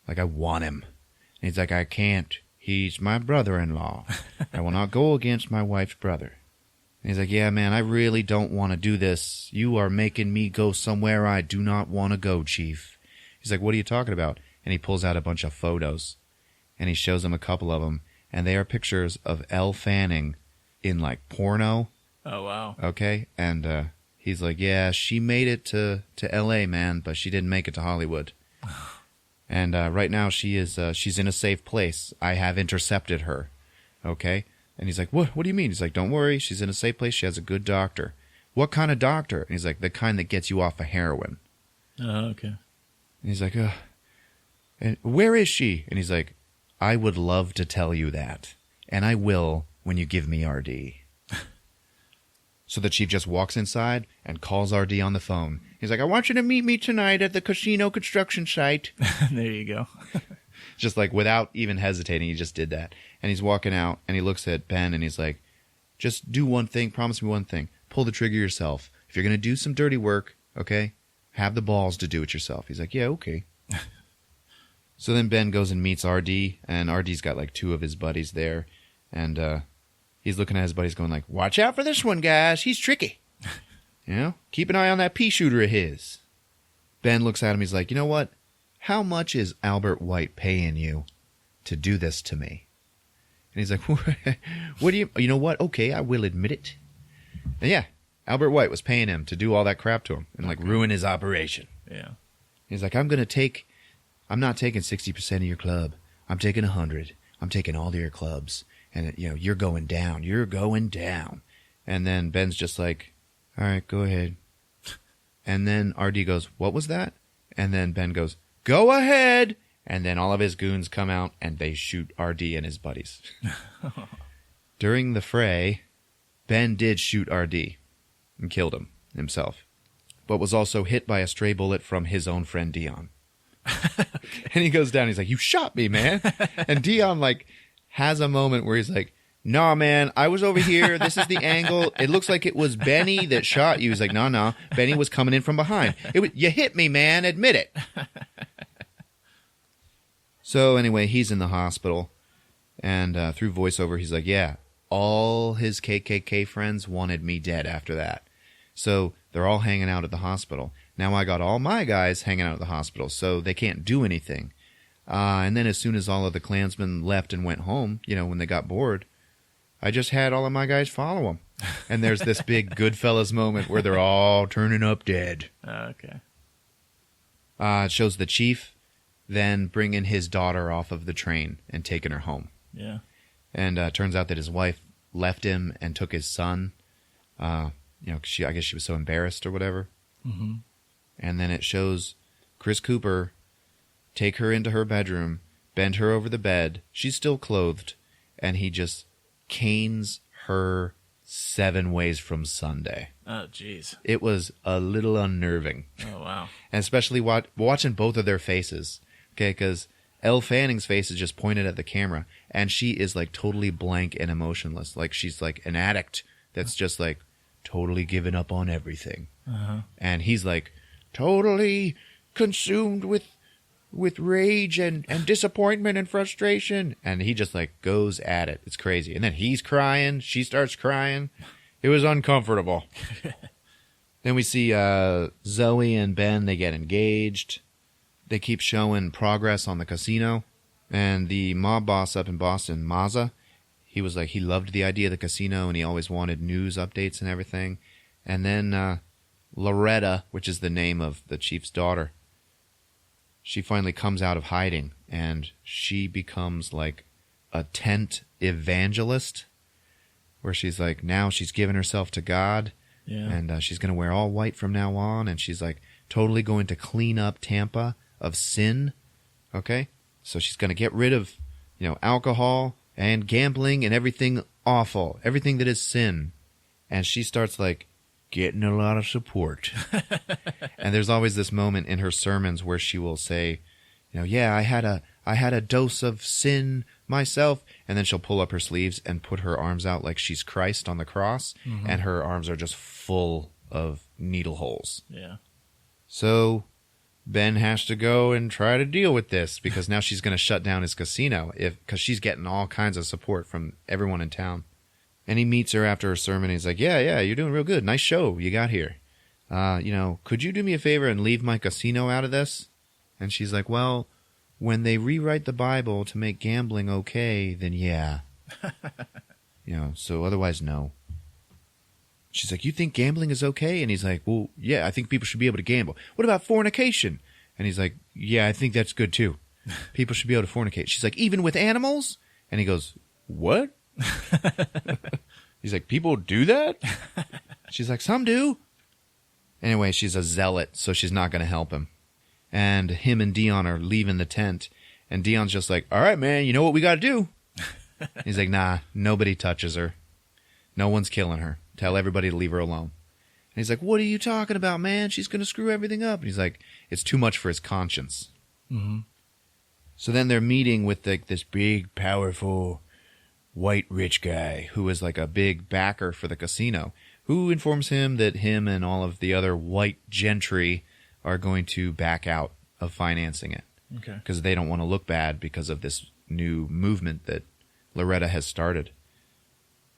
Like, I want him. And he's like, I can't. He's my brother-in-law. I will not go against my wife's brother. And he's like, yeah, man, I really don't want to do this. You are making me go somewhere I do not want to go, Chief. He's like, what are you talking about? And he pulls out a bunch of photos. And he shows him a couple of them. And they are pictures of Elle Fanning in, like, porno. Oh, wow. Okay? And he's like, yeah, she made it to L.A., man, but she didn't make it to Hollywood. And right now she's in a safe place. I have intercepted her. Okay? And he's like, what do you mean? He's like, don't worry. She's in a safe place. She has a good doctor. What kind of doctor? And he's like, the kind that gets you off of heroin. Oh, okay. And he's like, and where is she? And he's like, I would love to tell you that. And I will when you give me RD. So the chief just walks inside and calls RD on the phone. He's like, I want you to meet me tonight at the casino construction site. There you go. Just like without even hesitating, he just did that. And he's walking out and he looks at Ben and he's like, just do one thing. Promise me one thing. Pull the trigger yourself. If you're going to do some dirty work, okay, have the balls to do it yourself. He's like, yeah, okay. So then Ben goes and meets RD, and RD's got like 2 of his buddies there. And he's looking at his buddies going like, watch out for this one, guys. He's tricky. Keep an eye on that pea shooter of his. Ben looks at him. He's like, you know what? How much is Albert White paying you to do this to me? And he's like, what do you know what? Okay, I will admit it. And yeah, Albert White was paying him to do all that crap to him and like ruin his operation. Yeah. He's like, I'm not taking 60% of your club. I'm taking 100. I'm taking all of your clubs. And, you're going down. You're going down. And then Ben's just like, all right, go ahead. And then RD goes, what was that? And then Ben goes, go ahead. And then all of his goons come out and they shoot RD and his buddies. During the fray, Ben did shoot RD and killed him himself, but was also hit by a stray bullet from his own friend Dion. And he goes down. He's like, you shot me, man. And Dion like has a moment where he's like, "Nah, man, I was over here. This is the angle. It looks like it was Benny that shot you." He's like, "No, Benny was coming in from behind. You hit me, man. Admit it." So anyway, he's in the hospital, and through voiceover, he's like, "Yeah, all his KKK friends wanted me dead after that. So they're all hanging out at the hospital. Now I got all my guys hanging out at the hospital, so they can't do anything. And then as soon as all of the Klansmen left and went home, when they got bored, I just had all of my guys follow them." And there's this big Goodfellas moment where they're all turning up dead. Okay. It shows the chief then bringing his daughter off of the train and taking her home. Yeah. And turns out that his wife left him and took his son. I guess she was so embarrassed or whatever. Mm-hmm. And then it shows Chris Cooper take her into her bedroom, bend her over the bed. She's still clothed. And he just canes her 7 ways from Sunday. Oh, jeez. It was a little unnerving. Oh, wow. And especially watching both of their faces. Okay, because Elle Fanning's face is just pointed at the camera, and she is like totally blank and emotionless. Like she's like an addict that's just like totally given up on everything. Uh-huh. And he's like totally consumed with rage and disappointment and frustration. And he just like goes at it. It's crazy. And then he's crying. She starts crying. It was uncomfortable. Then we see Zoe and Ben. They get engaged. They keep showing progress on the casino. And the mob boss up in Boston, Mazza, he was like, he loved the idea of the casino and he always wanted news updates and everything. And then Loretta, which is the name of the chief's daughter, she finally comes out of hiding and she becomes like a tent evangelist where she's like, now she's given herself to God. Yeah. And she's going to wear all white from now on. And she's like totally going to clean up Tampa of sin. Okay. So she's going to get rid of, alcohol and gambling and everything awful, everything that is sin. And she starts like getting a lot of support. And there's always this moment in her sermons where she will say, I had a dose of sin myself. And then she'll pull up her sleeves and put her arms out like she's Christ on the cross. Mm-hmm. And her arms are just full of needle holes. Yeah. So Ben has to go and try to deal with this because now she's going to shut down his casino because she's getting all kinds of support from everyone in town. And he meets her after her sermon. And he's like, yeah, you're doing real good. Nice show you got here. Could you do me a favor and leave my casino out of this? And she's like, well, when they rewrite the Bible to make gambling okay, then yeah. So otherwise, no. She's like, you think gambling is okay? And he's like, well, yeah, I think people should be able to gamble. What about fornication? And he's like, yeah, I think that's good too. People should be able to fornicate. She's like, even with animals? And he goes, what? He's like, people do that? She's like, some do. Anyway, she's a zealot, so she's not going to help him. And him and Dion are leaving the tent. And Dion's just like, all right, man, you know what we got to do? He's like, nah, nobody touches her. No one's killing her. Tell everybody to leave her alone. And he's like, what are you talking about, man? She's going to screw everything up. And he's like, it's too much for his conscience. Mm-hmm. So then they're meeting with like this big, powerful, white rich guy who is like a big backer for the casino, who informs him that him and all of the other white gentry are going to back out of financing it. Okay. Because they don't want to look bad because of this new movement that Loretta has started.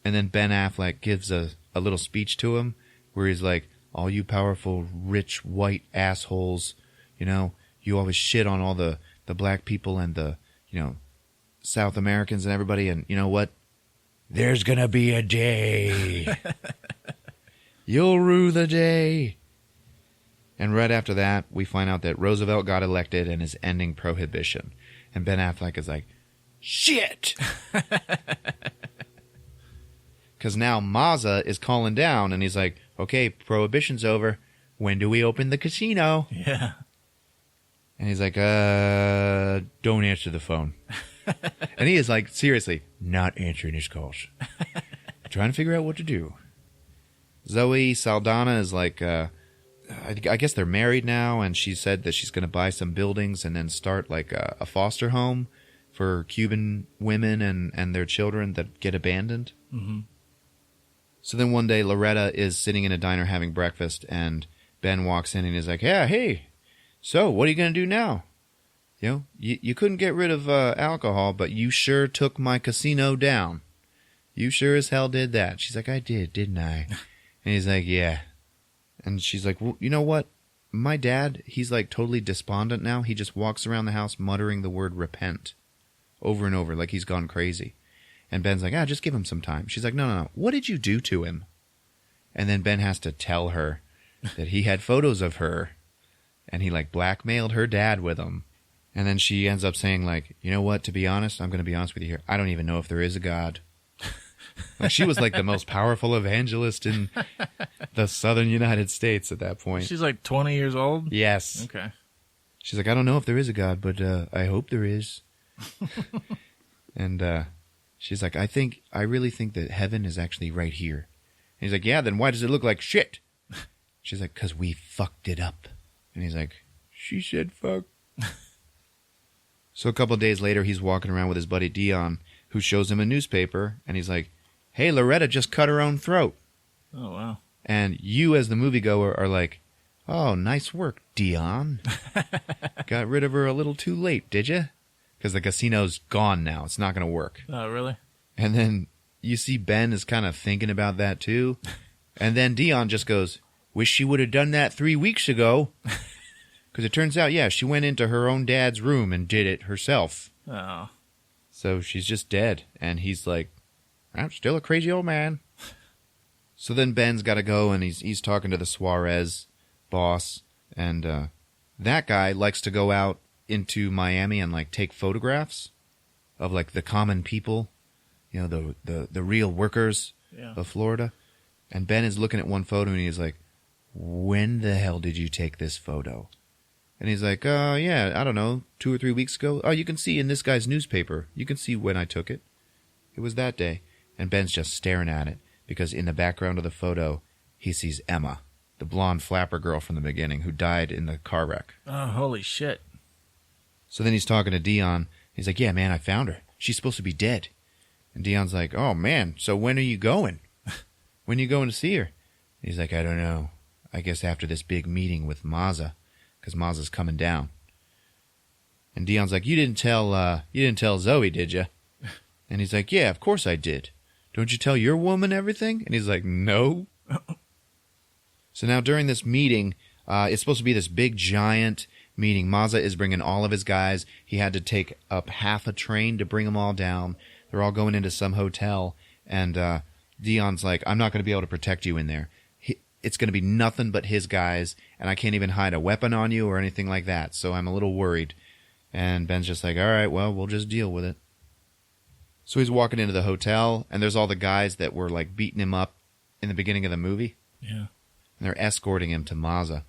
And then Ben Affleck gives a little speech to him where he's like, all you powerful, rich, white assholes, you always shit on all the black people and the, South Americans and everybody. And you know what? There's going to be a day. You'll rue the day. And right after that, we find out that Roosevelt got elected and is ending prohibition. And Ben Affleck is like, shit! Because now Mazza is calling down, and he's like, okay, prohibition's over. When do we open the casino? Yeah. And he's like, don't answer the phone. And he is like, seriously, not answering his calls. Trying to figure out what to do. Zoe Saldana is like, I guess they're married now, and she said that she's going to buy some buildings and then start like a foster home for Cuban women and their children that get abandoned. Mm-hmm. So then one day Loretta is sitting in a diner having breakfast, and Ben walks in and he's like, "Yeah, hey, so what are you going to do now? You know, you couldn't get rid of alcohol, but you sure took my casino down. You sure as hell did that." She's like, "I did, didn't I?" And he's like, "Yeah." And she's like, "Well, you know what? My dad, he's like totally despondent now. He just walks around the house muttering the word repent over and over like he's gone crazy." And Ben's like, just give him some time. She's like, no. What did you do to him? And then Ben has to tell her that he had photos of her and he like blackmailed her dad with them. And then she ends up saying like, "You know what? To be honest, I'm going to be honest with you here. I don't even know if there is a God." Like, she was like the most powerful evangelist in the southern United States at that point. She's like 20 years old? Yes. Okay. She's like, "I don't know if there is a God, but I hope there is." And she's like, I really think that heaven is actually right here." And he's like, "Yeah, then why does it look like shit?" She's like, "'Cause we fucked it up." And he's like, "She said fuck." So a couple of days later, he's walking around with his buddy Dion, who shows him a newspaper, and he's like, "Hey, Loretta just cut her own throat." Oh, wow. And you, as the moviegoer, are like, "Oh, nice work, Dion. Got rid of her a little too late, did you?" Because the casino's gone now. It's not going to work. Oh, really? And then you see Ben is kind of thinking about that too. And then Dion just goes, "Wish she would have done that 3 weeks ago." Because it turns out, yeah, she went into her own dad's room and did it herself. Oh. So she's just dead. And he's like, "I'm still a crazy old man." So then Ben's got to go, and he's talking to the Suarez boss. And that guy likes to go out into Miami and like take photographs of like the common people, you know, the real workers of Florida. And Ben is looking at one photo and he's like, "When the hell did you take this photo?" And he's like, "Yeah, I don't know, 2 or 3 weeks ago. Oh, you can see in this guy's newspaper. You can see when I took it. It was that day." And Ben's just staring at it because in the background of the photo, he sees Emma, the blonde flapper girl from the beginning who died in the car wreck. Oh, holy shit. So then he's talking to Dion. He's like, "Yeah, man, I found her. She's supposed to be dead." And Dion's like, "Oh, man, so when are you going? When are you going to see her?" He's like, "I don't know. I guess after this big meeting with Mazza, because Mazza's coming down." And Dion's like, you didn't tell Zoe, did you?" And he's like, "Yeah, of course I did. Don't you tell your woman everything?" And he's like, "No." So now during this meeting, it's supposed to be this big giant meeting. Mazza is bringing all of his guys. He had to take up half a train to bring them all down. They're all going into some hotel. And Dion's like, "I'm not going to be able to protect you in there. It's going to be nothing but his guys, and I can't even hide a weapon on you or anything like that. So I'm a little worried." And Ben's just like, "All right, well, we'll just deal with it." So he's walking into the hotel, and there's all the guys that were like beating him up in the beginning of the movie. Yeah. And they're escorting him to Mazza.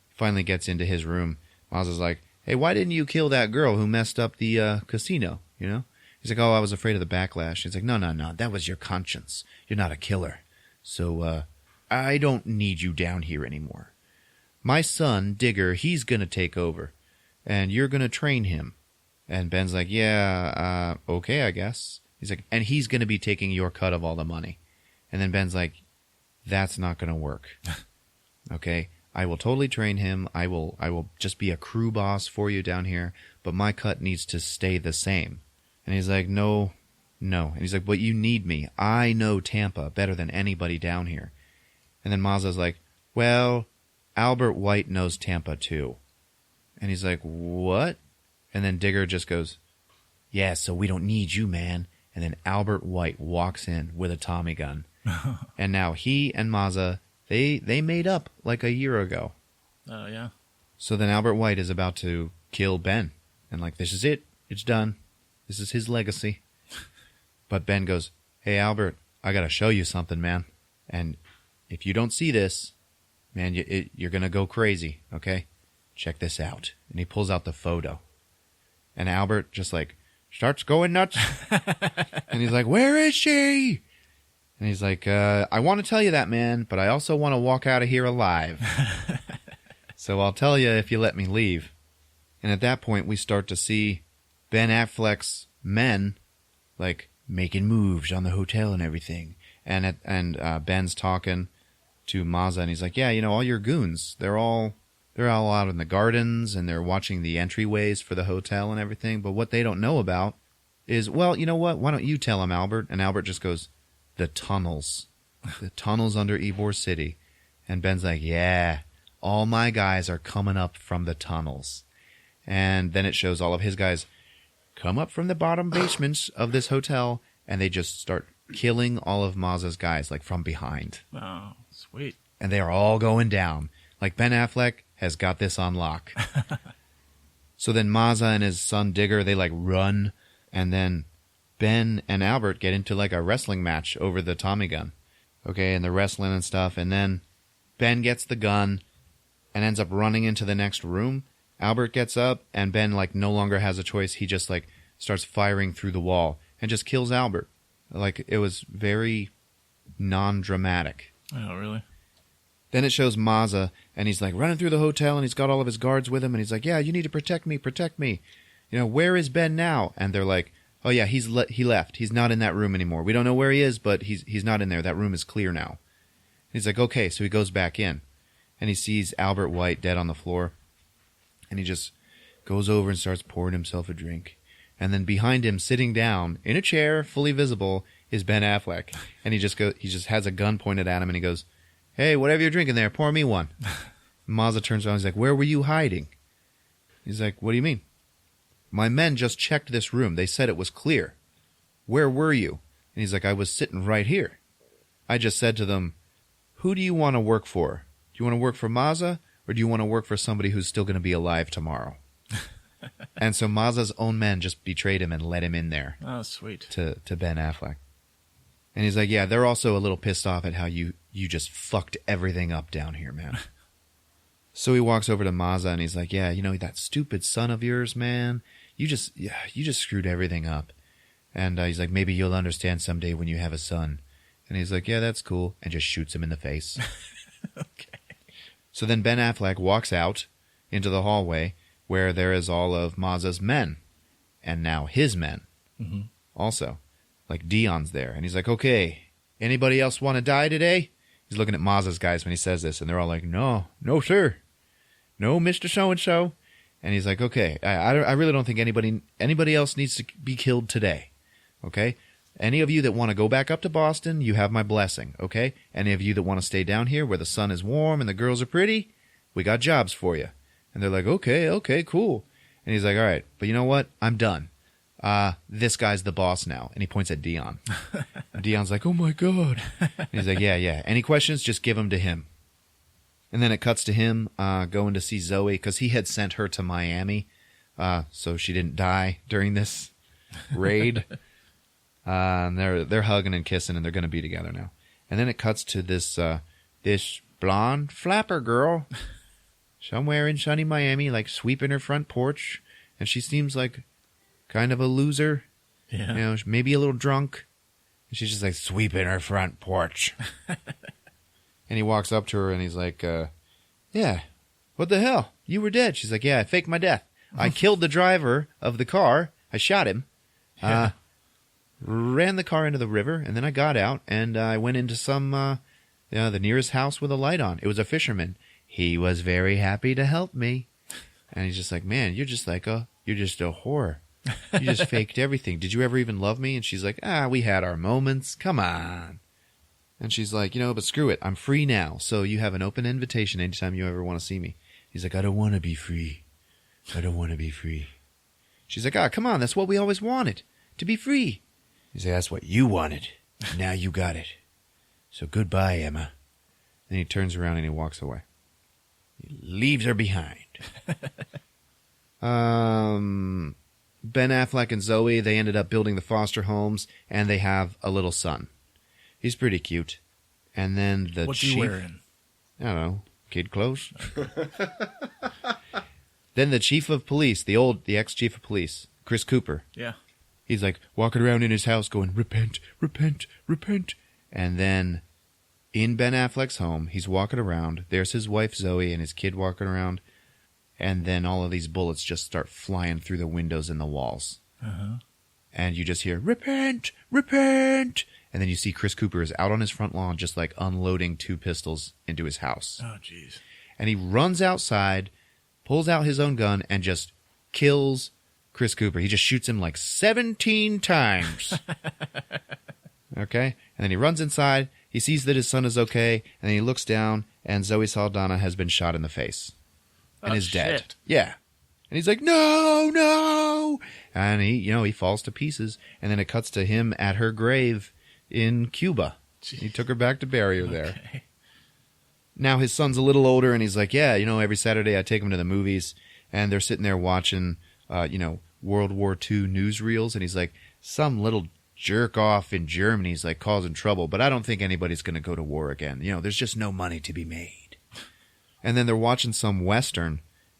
He finally gets into his room. Mazza's like, "Hey, why didn't you kill that girl who messed up the casino, you know?" He's like, "Oh, I was afraid of the backlash." He's like, No, that was your conscience. You're not a killer. So, I don't need you down here anymore. My son, Digger, he's going to take over, and you're going to train him." And Ben's like, "Yeah, okay, I guess." He's like, "And he's going to be taking your cut of all the money." And then Ben's like, "That's not going to work." "Okay, I will totally train him. I will just be a crew boss for you down here, but my cut needs to stay the same." And he's like, No. And he's like, "But you need me. I know Tampa better than anybody down here." And then Mazza's like, "Well, Albert White knows Tampa too." And he's like, "What?" And then Digger just goes, "Yeah, so we don't need you, man." And then Albert White walks in with a Tommy gun. And now he and Mazza, they made up like a year ago. Oh, yeah. So then Albert White is about to kill Ben. And like, this is it. It's done. This is his legacy. But Ben goes, "Hey, Albert, I got to show you something, man. And if you don't see this, man, you're going to go crazy, okay? Check this out." And he pulls out the photo. And Albert just like starts going nuts. And he's like, "Where is she?" And he's like, "I want to tell you that, man, but I also want to walk out of here alive. So I'll tell you if you let me leave." And at that point, we start to see Ben Affleck's men, like, making moves on the hotel and everything. And Ben's talking to Mazza, and he's like, yeah, all your goons, they're all out in the gardens, and they're watching the entryways for the hotel and everything. But what they don't know about is, well, you know what? Why don't you tell him, Albert? And Albert just goes, the tunnels. The tunnels under Ybor City. And Ben's like, yeah, all my guys are coming up from the tunnels. And then it shows all of his guys come up from the bottom basements of this hotel, and they just start killing all of Mazza's guys, like, from behind. Oh, sweet. And they are all going down. Like, Ben Affleck has got this on lock. So then Mazza and his son Digger, they, like, run, and then Ben and Albert get into, like, a wrestling match over the Tommy gun. Okay, and they're wrestling and stuff, and then Ben gets the gun and ends up running into the next room. Albert gets up, and Ben, like, no longer has a choice. He just, like, starts firing through the wall and just kills Albert. Like, it was very non-dramatic. Oh, really? Then it shows Mazza, and he's, like, running through the hotel, and he's got all of his guards with him, and he's like, yeah, you need to protect me, protect me. Where is Ben now? And they're like, oh, yeah, he left. He's not in that room anymore. We don't know where he is, but he's not in there. That room is clear now. He's like, okay, so he goes back in, and he sees Albert White dead on the floor. And he just goes over and starts pouring himself a drink. And then behind him, sitting down in a chair, fully visible, is Ben Affleck. And he just has a gun pointed at him, and he goes, hey, whatever you're drinking there, pour me one. Mazza turns around, he's like, where were you hiding? He's like, what do you mean? My men just checked this room. They said it was clear. Where were you? And he's like, I was sitting right here. I just said to them, who do you want to work for? Do you want to work for Mazza? Or do you want to work for somebody who's still going to be alive tomorrow? And so Mazza's own men just betrayed him and let him in there. Oh, sweet. To Ben Affleck. And he's like, yeah, they're also a little pissed off at how you just fucked everything up down here, man. So he walks over to Mazza and he's like, yeah, that stupid son of yours, man, you just screwed everything up. And he's like, maybe you'll understand someday when you have a son. And he's like, yeah, that's cool. And just shoots him in the face. Okay. So then Ben Affleck walks out into the hallway where there is all of Mazza's men. And now his men. Mm-hmm. Also. Like Dion's there. And he's like, okay, anybody else want to die today? He's looking at Mazza's guys when he says this. And they're all like, no, sir. No, Mr. So-and-so. And he's like, okay, I really don't think anybody else needs to be killed today. Okay? Any of you that want to go back up to Boston, you have my blessing, okay? Any of you that want to stay down here where the sun is warm and the girls are pretty, we got jobs for you. And they're like, okay, cool. And he's like, all right, but you know what? I'm done. This guy's the boss now. And he points at Dion. And Dion's like, oh my God. And he's like, yeah. Any questions? Just give them to him. And then it cuts to him going to see Zoe because he had sent her to Miami so she didn't die during this raid. And they're hugging and kissing, and they're going to be together now. And then it cuts to this blonde flapper girl somewhere in sunny Miami, like sweeping her front porch, and she seems like kind of a loser. Yeah. Maybe a little drunk. And she's just like sweeping her front porch. And he walks up to her, and he's like, yeah, what the hell? You were dead. She's like, yeah, I faked my death. I killed the driver of the car. I shot him. Yeah. Ran the car into the river, and then I got out, and I went into the nearest house with a light on. It was a fisherman. He was very happy to help me. And he's just like, man, you're just a whore. You just faked everything. Did you ever even love me? And she's like, we had our moments. Come on. And she's like, but screw it. I'm free now. So you have an open invitation anytime you ever want to see me. He's like, I don't want to be free. I don't want to be free. She's like, come on. That's what we always wanted. To be free. He's like, that's what you wanted. Now you got it. So goodbye, Emma. Then he turns around and he walks away. He leaves her behind. Ben Affleck and Zoe, they ended up building the foster homes, and they have a little son. He's pretty cute. And then the What's chief... he wearing? I don't know. Kid clothes? Then the chief of police, the ex-chief of police, Chris Cooper. Yeah. He's like walking around in his house going, repent, repent, repent. And then in Ben Affleck's home, he's walking around. There's his wife, Zoe, and his kid walking around. And then all of these bullets just start flying through the windows and the walls. Uh-huh. and you just hear, repent, repent. And then you see Chris Cooper is out on his front lawn just like unloading 2 pistols into his house. Oh, jeez. And he runs outside, pulls out his own gun, and just kills Chris Cooper. He just shoots him like 17 times. Okay? And then he runs inside. He sees that his son is okay, and then he looks down, and Zoe Saldana has been shot in the face and is dead. Shit. Yeah. And he's like, no, no. And he falls to pieces, and then it cuts to him at her grave in Cuba. He took her back to bury her there. Okay. Now his son's a little older, and he's like, yeah, every Saturday I take him to the movies, and they're sitting there watching, World War II newsreels, and he's like, some little jerk off in Germany's like causing trouble, but I don't think anybody's going to go to war again. There's just no money to be made. And then they're watching some Western,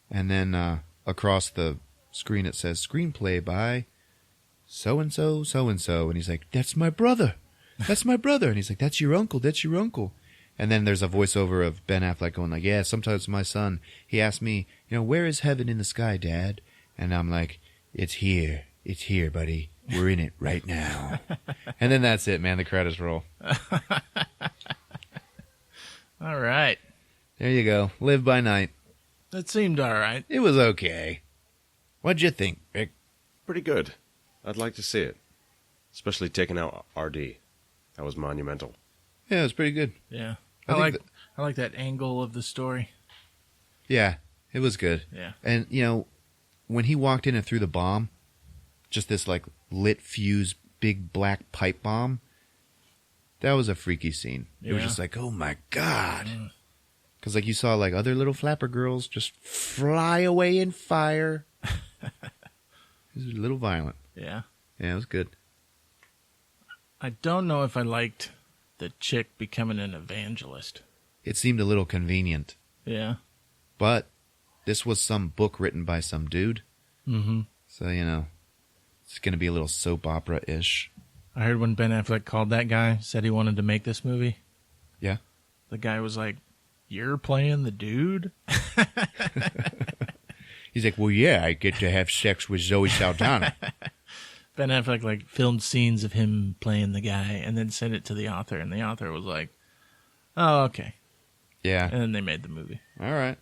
and then across the screen it says, screenplay by so-and-so, so-and-so, and he's like, that's my brother. That's my brother. And he's like, that's your uncle. That's your uncle. And then there's a voiceover of Ben Affleck going like, yeah, sometimes my son, he asked me, where is heaven in the sky, Dad? And I'm like, it's here. It's here, buddy. We're in it right now. And then that's it, man. The credits roll. All right. There you go. Live by night. That seemed all right. It was okay. What'd you think, Rick? Pretty good. I'd like to see it. Especially taking out RD. That was monumental. Yeah, it was pretty good. Yeah. I I like that angle of the story. Yeah, it was good. Yeah. And, when he walked in and threw the bomb, just this, like, lit fuse, big black pipe bomb, that was a freaky scene. It was Yeah. just like, oh, my God. Because, like, you saw, like, other little flapper girls just fly away in fire. It was a little violent. Yeah. Yeah, it was good. I don't know if I liked the chick becoming an evangelist. It seemed a little convenient. Yeah. But this was some book written by some dude. Mm-hmm. So, it's going to be a little soap opera-ish. I heard when Ben Affleck called that guy, said he wanted to make this movie. Yeah. The guy was like, you're playing the dude? He's like, well, yeah, I get to have sex with Zoe Saldana. Ben Affleck filmed scenes of him playing the guy and then sent it to the author, and the author was like, oh, okay. Yeah. And then they made the movie. All right.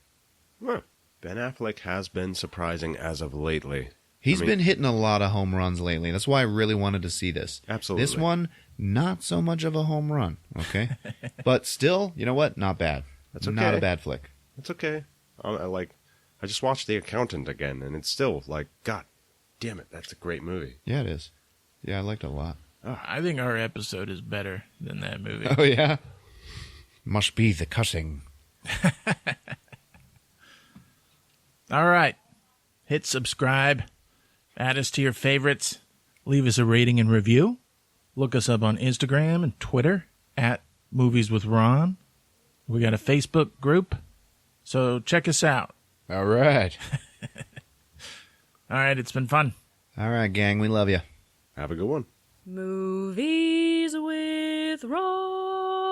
Well, Ben Affleck has been surprising as of lately. He's been hitting a lot of home runs lately. That's why I really wanted to see this. Absolutely. This one, not so much of a home run, okay? But still, you know what? Not bad. That's okay. Not a bad flick. It's okay. I just watched The Accountant again, and it's still like, God damn it, that's a great movie. Yeah, it is. Yeah, I liked it a lot. I think our episode is better than that movie. Oh, yeah? Must be the cussing. All right. Hit subscribe. Add us to your favorites. Leave us a rating and review. Look us up on Instagram and Twitter at Movies with Ron. We got a Facebook group, so check us out. All right. All right, it's been fun. All right, gang. We love you. Have a good one. Movies with Ron.